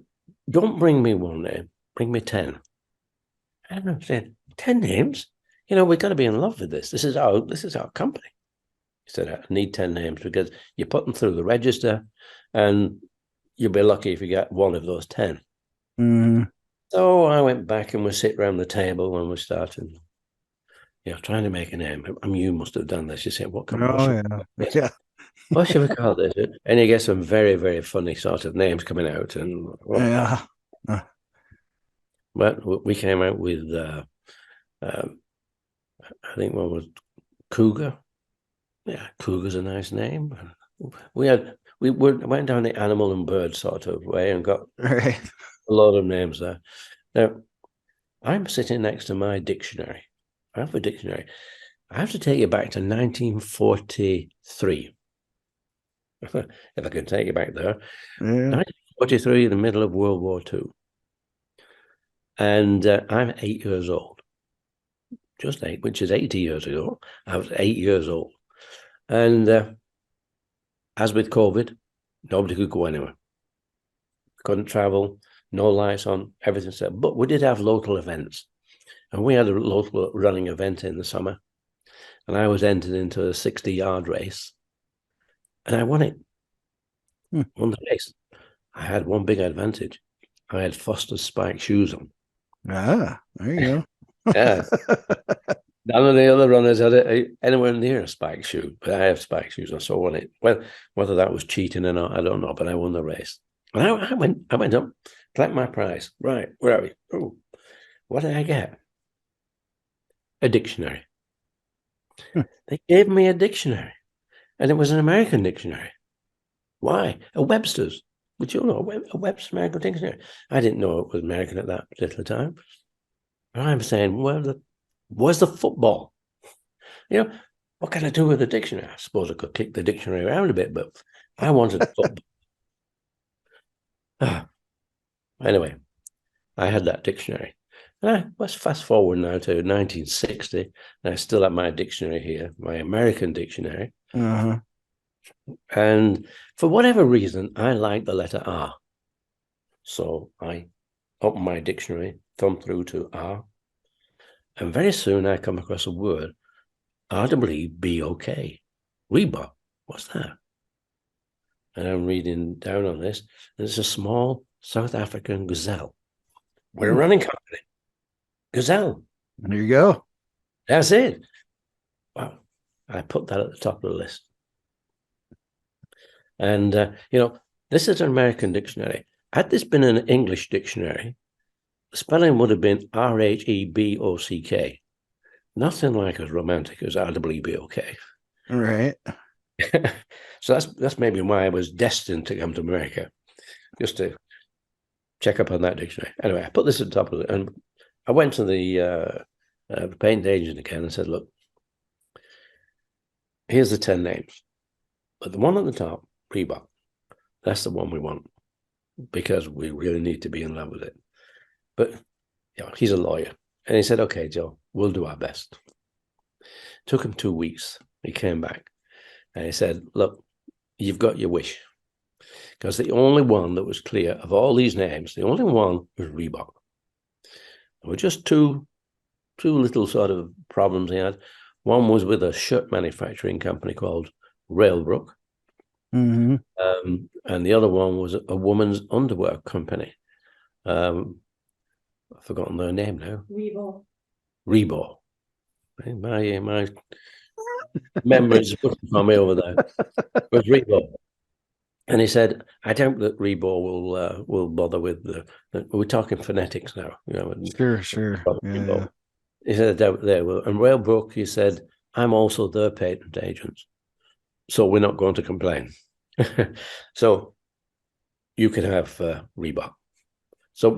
don't bring me one name. Bring me 10. And I said, 10 names? We've got to be in love with this. This is our company. He said, I need 10 names because you put them through the register and you'll be lucky if you get one of those 10. Mm-hmm. So I went back and we sit around the table when we started, trying to make a name. I mean, you must have done this. You said, what company? Yeah. What should we call this? And you get some very, very funny sort of names coming out. And but we came out with, I think one was Cougar. Yeah, Cougar's a nice name. We went down the animal and bird sort of way and got a lot of names there. Now, I'm sitting next to my dictionary. I have a dictionary. I have to take you back to 1943. If I can take you back there. Yeah. 1943, in the middle of World War II. And I'm 8 years old. Just 8, which is 80 years ago. I was 8 years old. And as with COVID, nobody could go anywhere. Couldn't travel, no lights on, everything set. But we did have local events. And we had a local running event in the summer. And I was entered into a 60-yard race. And I won it. Won the race. I had one big advantage. I had Foster's spike shoes on. Ah, there you go. Yeah. None of the other runners had anywhere near a spike shoe, but I have spike shoes. I saw one. Whether that was cheating or not, I don't know. But I won the race. And I went up, collect my prize. Right, where are we? Oh, what did I get? A dictionary. They gave me a dictionary, and it was an American dictionary. Why? A Webster's, which you know, a Webster's American dictionary. I didn't know it was American at that particular time. And I'm saying, well, where's the football? You know, what can I do with the dictionary? I suppose I could kick the dictionary around a bit, but I wanted football. Anyway, I had that dictionary. And let's fast forward now to 1960, and I still have my dictionary here, my American dictionary. Uh-huh. And for whatever reason, I like the letter R. So I open my dictionary, thumb through to R, and very soon I come across a word, RWBOK, Reebok. What's that? And I'm reading down on this, and it's a small South African gazelle. We're a running company. Gazelle. There you go. That's it. Wow. I put that at the top of the list. And, you know, this is an American dictionary. Had this been an English dictionary, the spelling would have been RHEBOCK. Nothing like as romantic as RWBOK. Right. So that's maybe why I was destined to come to America, just to check up on that dictionary. Anyway, I put this at the top of it, and I went to the patent agent again and said, look, here's the 10 names. But the one at the top, Reebok, that's the one we want because we really need to be in love with it. But you know, he's a lawyer. And he said, okay, Joe, we'll do our best. Took him 2 weeks. He came back and he said, look, you've got your wish. Because the only one that was clear of all these names, the only one was Reebok. There were just two little sort of problems he had. One was with a shirt manufacturing company called Railbrook. Mm-hmm. And the other one was a woman's underwear company. I've forgotten their name now. Reebok. My memories looking for me over there. It was Reebok. And he said, I doubt that Reebok will bother with we're talking phonetics now. You know, Sure. Yeah. He said, I doubt they will. And Railbrook, he said, I'm also their patent agent. So we're not going to complain. So you can have Reebok. So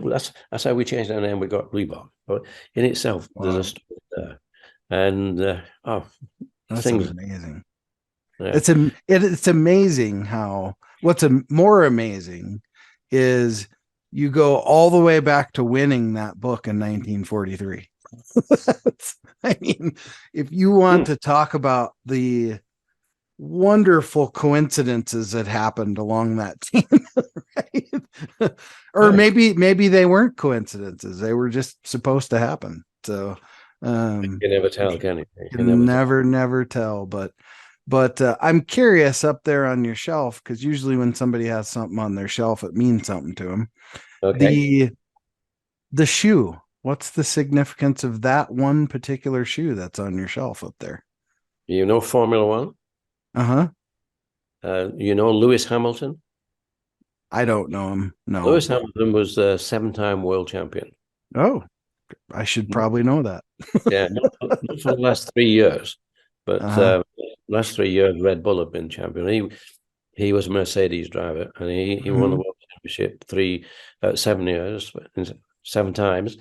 that's how we changed our name. We got Reebok. But in itself, there's a story there. And that's things amazing. Yeah. It's amazing how what's more amazing is you go all the way back to winning that book in 1943. I mean, if you want to talk about the wonderful coincidences that happened along that team, right? Or maybe they weren't coincidences, they were just supposed to happen. So you can never tell, can you? You can never tell. But I'm curious up there on your shelf, because usually when somebody has something on their shelf, it means something to them. Okay. The shoe, what's the significance of that one particular shoe that's on your shelf up there? You know Formula One? You know Lewis Hamilton? I don't know him. No. Lewis Hamilton was a 7-time world champion. Oh, I should probably know that. Yeah, not for the last 3 years, but last 3 years Red Bull have been champion. He was a Mercedes driver, and he won the world championship 7 years, 7 times,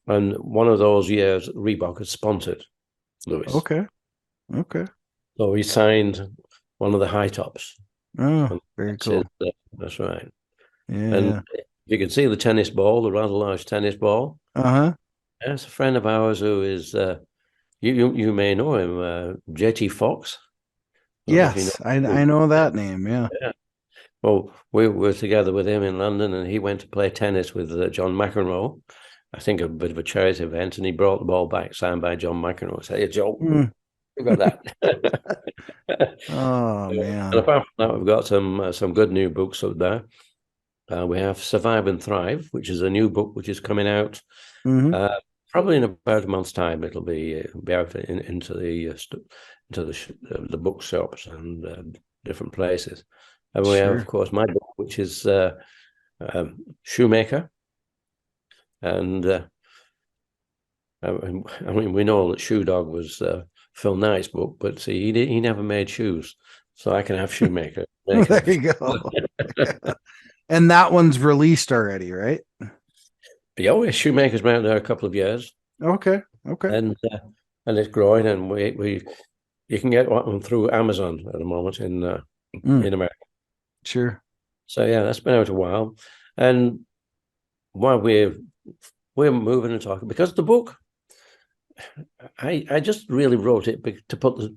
and one of those years Reebok had sponsored Lewis. Okay. So he signed one of the high tops. Oh, very cool. That's right. Yeah. And you can see the tennis ball, the rather large tennis ball. That's a friend of ours who is, you may know him, JT Fox. Yes, I know that name. Yeah. Well, we were together with him in London, and he went to play tennis with John McEnroe. I think a bit of a charity event, and he brought the ball back signed by John McEnroe. I said, "Hey, Joe, we got that." Oh man! And apart from that, we've got some good new books up there. We have Survive and Thrive, which is a new book which is coming out Probably in about a month's time, it'll be out into the bookshops and different places. And we have, Sure. of course, my book, which is Shoemaker. And I mean, we know that Shoe Dog was Phil Knight's book, but see, he never made shoes, so I can have Shoemaker. There you go. And that one's released already, right? Yeah, Shoemaker's been out there a couple of years. Okay. And it's growing, and you can get one through Amazon at the moment in America. Sure. So yeah, that's been out a while, and while we're moving and talking, because the book, I just really wrote it to put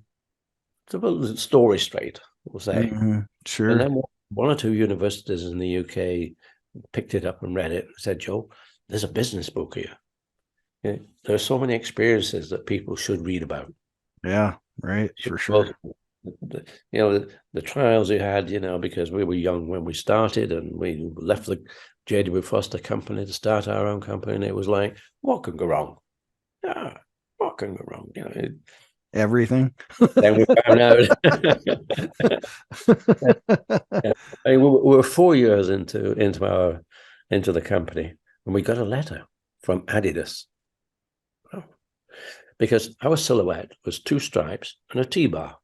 the story straight, we'll say. Sure. And then one or two universities in the UK picked it up and read it and said, Joe, there's a business book here. Yeah, there are so many experiences that people should read about. Yeah, right. For sure. The trials we had, because we were young when we started, and we left the J.W. Foster company to start our own company, and it was like, what can go wrong? Yeah, what can go wrong? Everything. Then we found out. I mean, we were 4 years into the company, and we got a letter from Adidas. Because our silhouette was 2 stripes and a T-bar.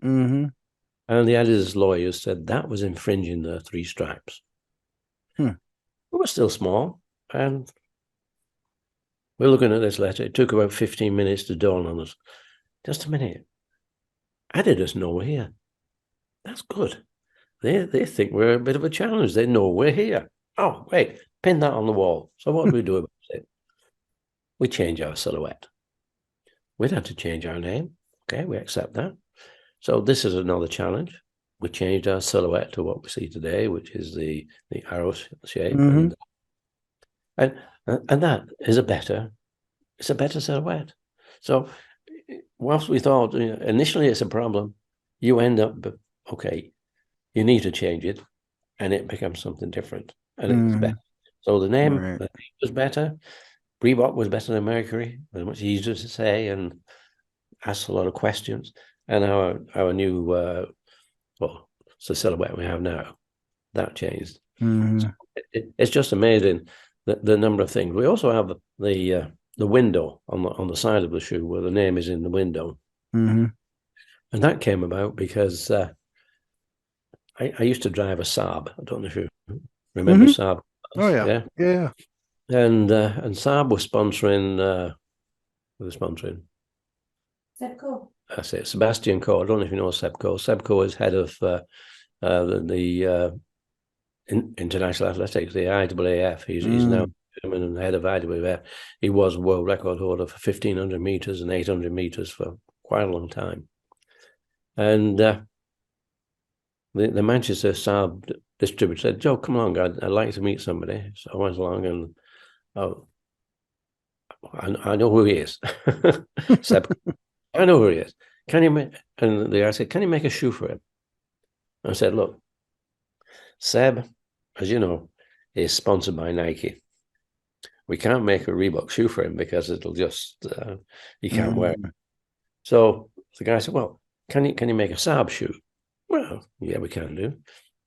Mm-hmm. And the Adidas lawyers said that was infringing the 3 stripes. We were still small, and we're looking at this letter. It took about 15 minutes to dawn on us. Just a minute. Adidas know we're here. That's good. They think we're a bit of a challenge. They know we're here. Oh, wait, pin that on the wall. So what do we do about it? We change our silhouette. We'd have to change our name. Okay, we accept that. So this is another challenge. We changed our silhouette to what we see today, which is the arrow shape, and that is a better silhouette. So whilst we thought initially it's a problem, you end up, okay, you need to change it, and it becomes something different, and it's better. So the name was better. Reebok was better than Mercury. It was much easier to say and ask a lot of questions. And our new, the silhouette we have now, that changed. So it's just amazing the number of things. We also have the window on the side of the shoe where the name is in the window. And that came about because I used to drive a Saab. I don't know if you remember Saab. Oh yeah. And Saab was sponsoring. Sebco. That's it, Sebastian Coe. I don't know if you know Sebco. Sebco is head of the international athletics, the IAAF. He's now chairman and head of IAAF. He was world record holder for 1,500 meters and 800 meters for quite a long time. And the Manchester Saab distributor said, Joe, come along, I'd like to meet somebody. So I went along, and I know who he is. Seb, I know who he is. And the guy said, can you make a shoe for him? I said, look, Seb, as you know, is sponsored by Nike. We can't make a Reebok shoe for him because it'll just, he can't wear it. So the guy said, well, can you make a Saab shoe? Well, yeah, we can do.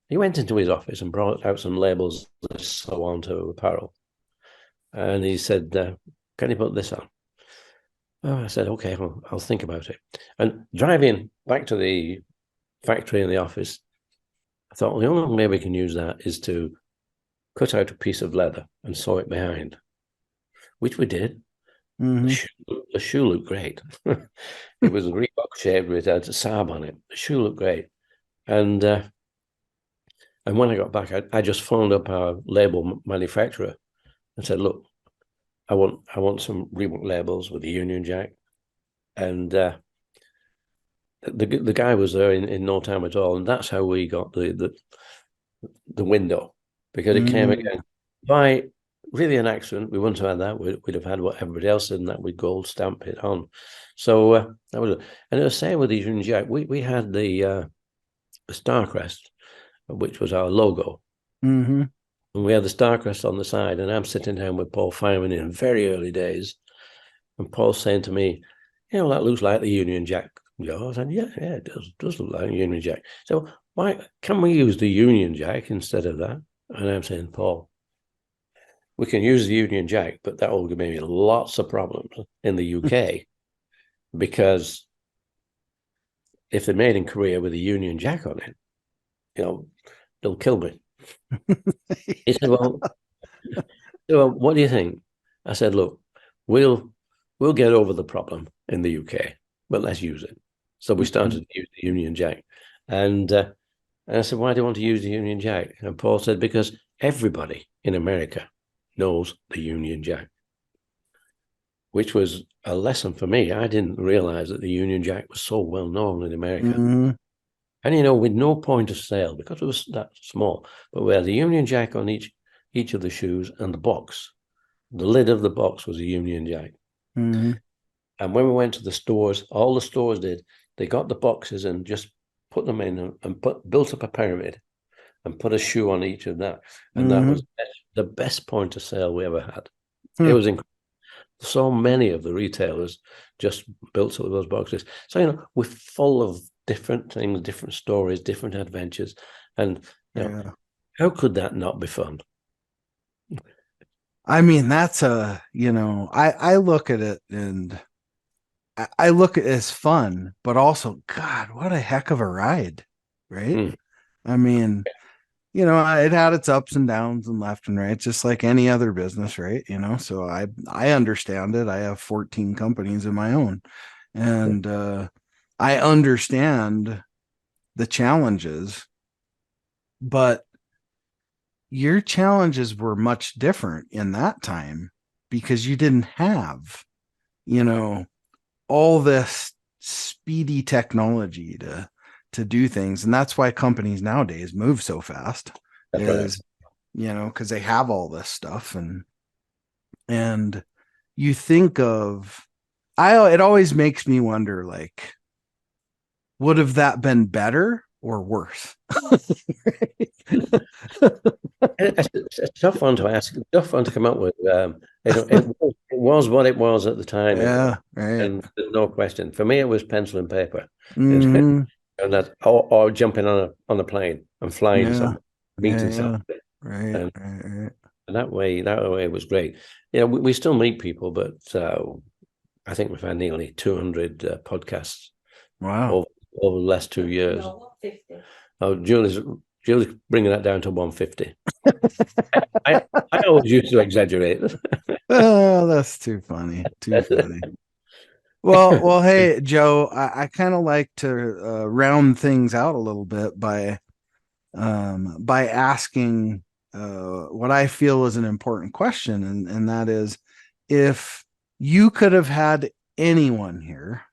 He went into his office and brought out some labels and so on to apparel. And he said, can you put this on? Oh, I said, okay, I'll think about it. And driving back to the factory in the office, I thought, well, the only way we can use that is to cut out a piece of leather and sew it behind, which we did. The shoe looked great. It was a Reebok shape with a Saab on it. The shoe looked great. And when I got back, I just phoned up our label manufacturer and said, look, I want some Reebok labels with the Union Jack. And the guy was there in no time at all. And that's how we got the window, because it came again by really an accident. We wouldn't have had that. We'd have had what everybody else did, and that we'd gold stamp it on. So that was it. And it was same with the Union Jack. We had the Starcrest, which was our logo. And we had the Starcrest on the side, and I'm sitting down with Paul Fireman in very early days, And Paul's saying to me, that looks like the Union Jack. I said, yeah, it does look like a Union Jack. So why can we use the Union Jack instead of that? And I'm saying, Paul, we can use the Union Jack, but that will give me lots of problems in the UK because if they're made in Korea with a Union Jack on it, they'll kill me. He said, well, what do you think? I said, look, we'll get over the problem in the UK, but let's use it. So we started to use the Union Jack. And I said, why do you want to use the Union Jack? And Paul said, because everybody in America knows the Union Jack, which was a lesson for me. I didn't realize that the Union Jack was so well known in America. Mm-hmm. And, with no point of sale because it was that small, but we had the Union Jack on each of the shoes and the box. The lid of the box was a Union Jack. Mm-hmm. And when we went to the stores, all the stores did, they got the boxes and just put them in and built up a pyramid and put a shoe on each of that. And that was the best point of sale we ever had. It was incredible. So many of the retailers just built up those boxes. So, we're full of different things, different stories, different adventures. And how could that not be fun? I mean, that's I look at it and I look at it as fun, but also, God, what a heck of a ride, right? I mean, it had its ups and downs and left and right, just like any other business, right? So I understand it. I have 14 companies of my own, and I understand the challenges, but your challenges were much different in that time because you didn't have, all this speedy technology to do things. And that's why companies nowadays move so fast. That's right. Because they have all this stuff. And you think of, it always makes me wonder, like, would have that been better or worse? It's a tough one to ask, tough one to come up with. It was what it was at the time. Yeah, right. And there's no question. For me, it was pencil and paper, mm-hmm. and that, or jumping on a plane and flying somewhere, meeting somebody, right, and, right. And that way it was great. We still meet people, but I think we've had nearly 200 podcasts. Wow. Over the last 2 years. No, 150. Oh, Julie's bringing that down to 150. I always used to exaggerate. Oh, that's too funny. Too funny. Well, hey, Joe, I kind of like to round things out a little bit by asking what I feel is an important question, and that is, if you could have had anyone here,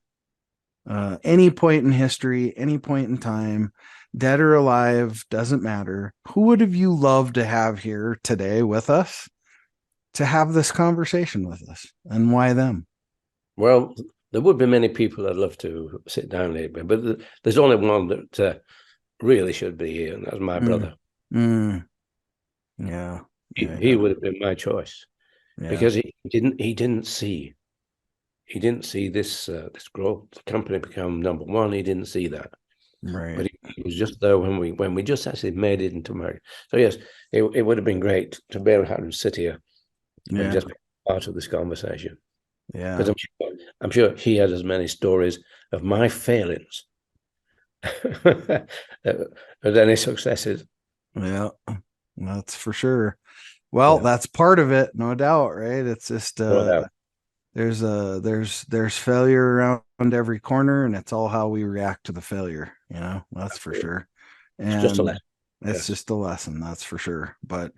any point in history, any point in time, dead or alive, doesn't matter, who would have you loved to have here today with us to have this conversation with us, and why them? Well, there would be many people I'd love to sit down here, but there's only one that really should be here, and that's my brother. Yeah. He would have been my choice, because he didn't see this growth, the company become number one. He didn't see that, right? But he was just there when we just actually made it into America. So yes, it would have been great to be able to have him sit here and just be part of this conversation. Yeah, because I'm sure he had as many stories of my failings as any successes. Yeah, that's for sure. Well, that's part of it, no doubt, right? It's just there's failure around every corner, and it's all how we react to the failure. That's for sure. And it's just a lesson. It's just a lesson, that's for sure. But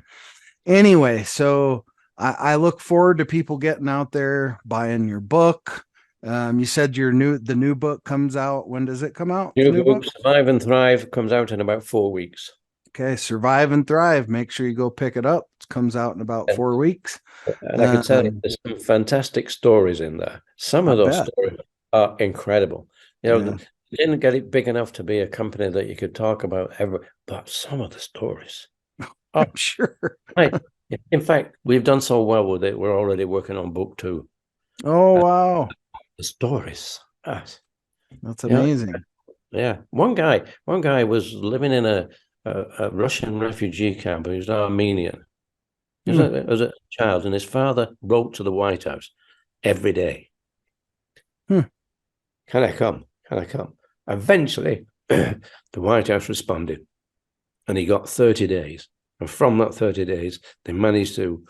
anyway, so I look forward to people getting out there buying your book. You said the new book comes out. When does it come out? New book, Survive and Thrive, comes out in about 4 weeks. Okay, Survive and Thrive. Make sure you go pick it up. It comes out in about 4 weeks. And I can tell you, there's some fantastic stories in there. Some of those stories are incredible. They didn't get it big enough to be a company that you could talk about ever, but some of the stories. I'm sure. In fact, we've done so well with it. We're already working on book 2. Oh, wow. The stories. That's Yeah. amazing. Yeah. One guy was living in a Russian refugee camp. He was Armenian. He was as a child, and his father wrote to the White House every day. Can I come? Can I come? Eventually, the White House responded, and he got 30 days. And from that 30 days, they managed to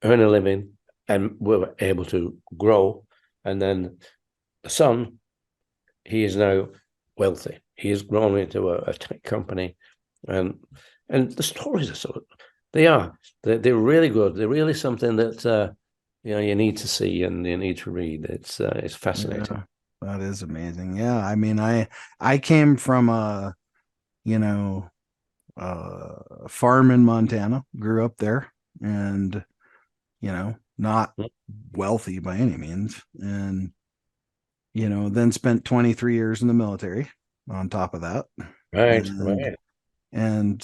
earn a living and were able to grow. And then the son, he is now wealthy. He has grown into a tech company, and the stories are they're really good. They're really something that you need to see and you need to read. It's fascinating. Yeah, that is amazing. Yeah, I mean, I came from a farm in Montana, grew up there, and not wealthy by any means, and then spent 23 years in the military on top of that. Right. And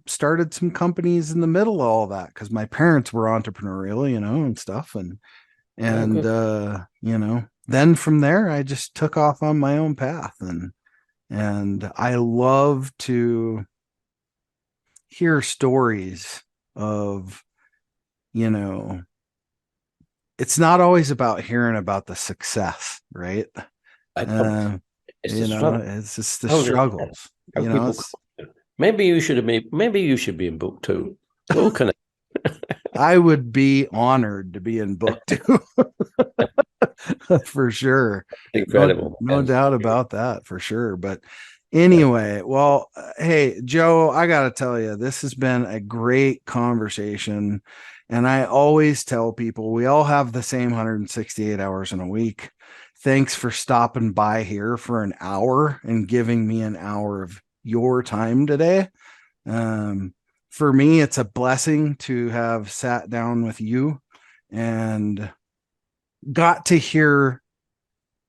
started some companies in the middle of all that because my parents were entrepreneurial, and stuff. And then from there, I just took off on my own path. And I love to hear stories of, it's not always about hearing about the success, right? It's it's just the struggles. Maybe you should be in book 2. We'll connect. I would be honored to be in book 2 for sure. Incredible. No doubt about that for sure. But anyway, well, hey, Joe, I got to tell you, this has been a great conversation. And I always tell people we all have the same 168 hours in a week. Thanks for stopping by here for an hour and giving me an hour of your time today. For me, it's a blessing to have sat down with you and got to hear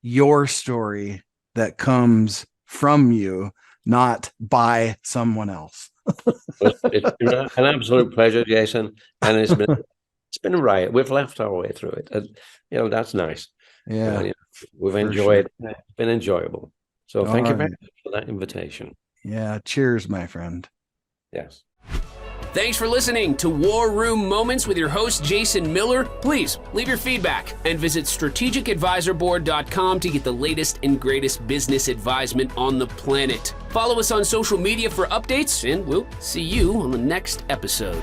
your story that comes from you, not by someone else. It's been an absolute pleasure, Jason, and it's been a riot. We've laughed our way through it, and that's nice. Yeah, we've enjoyed. Sure. It's been enjoyable. So thank you very much for that invitation. Yeah, cheers, my friend. Yes. Thanks for listening to War Room Moments with your host, Jason Miller. Please leave your feedback and visit strategicadvisorboard.com to get the latest and greatest business advisement on the planet. Follow us on social media for updates, and we'll see you on the next episode.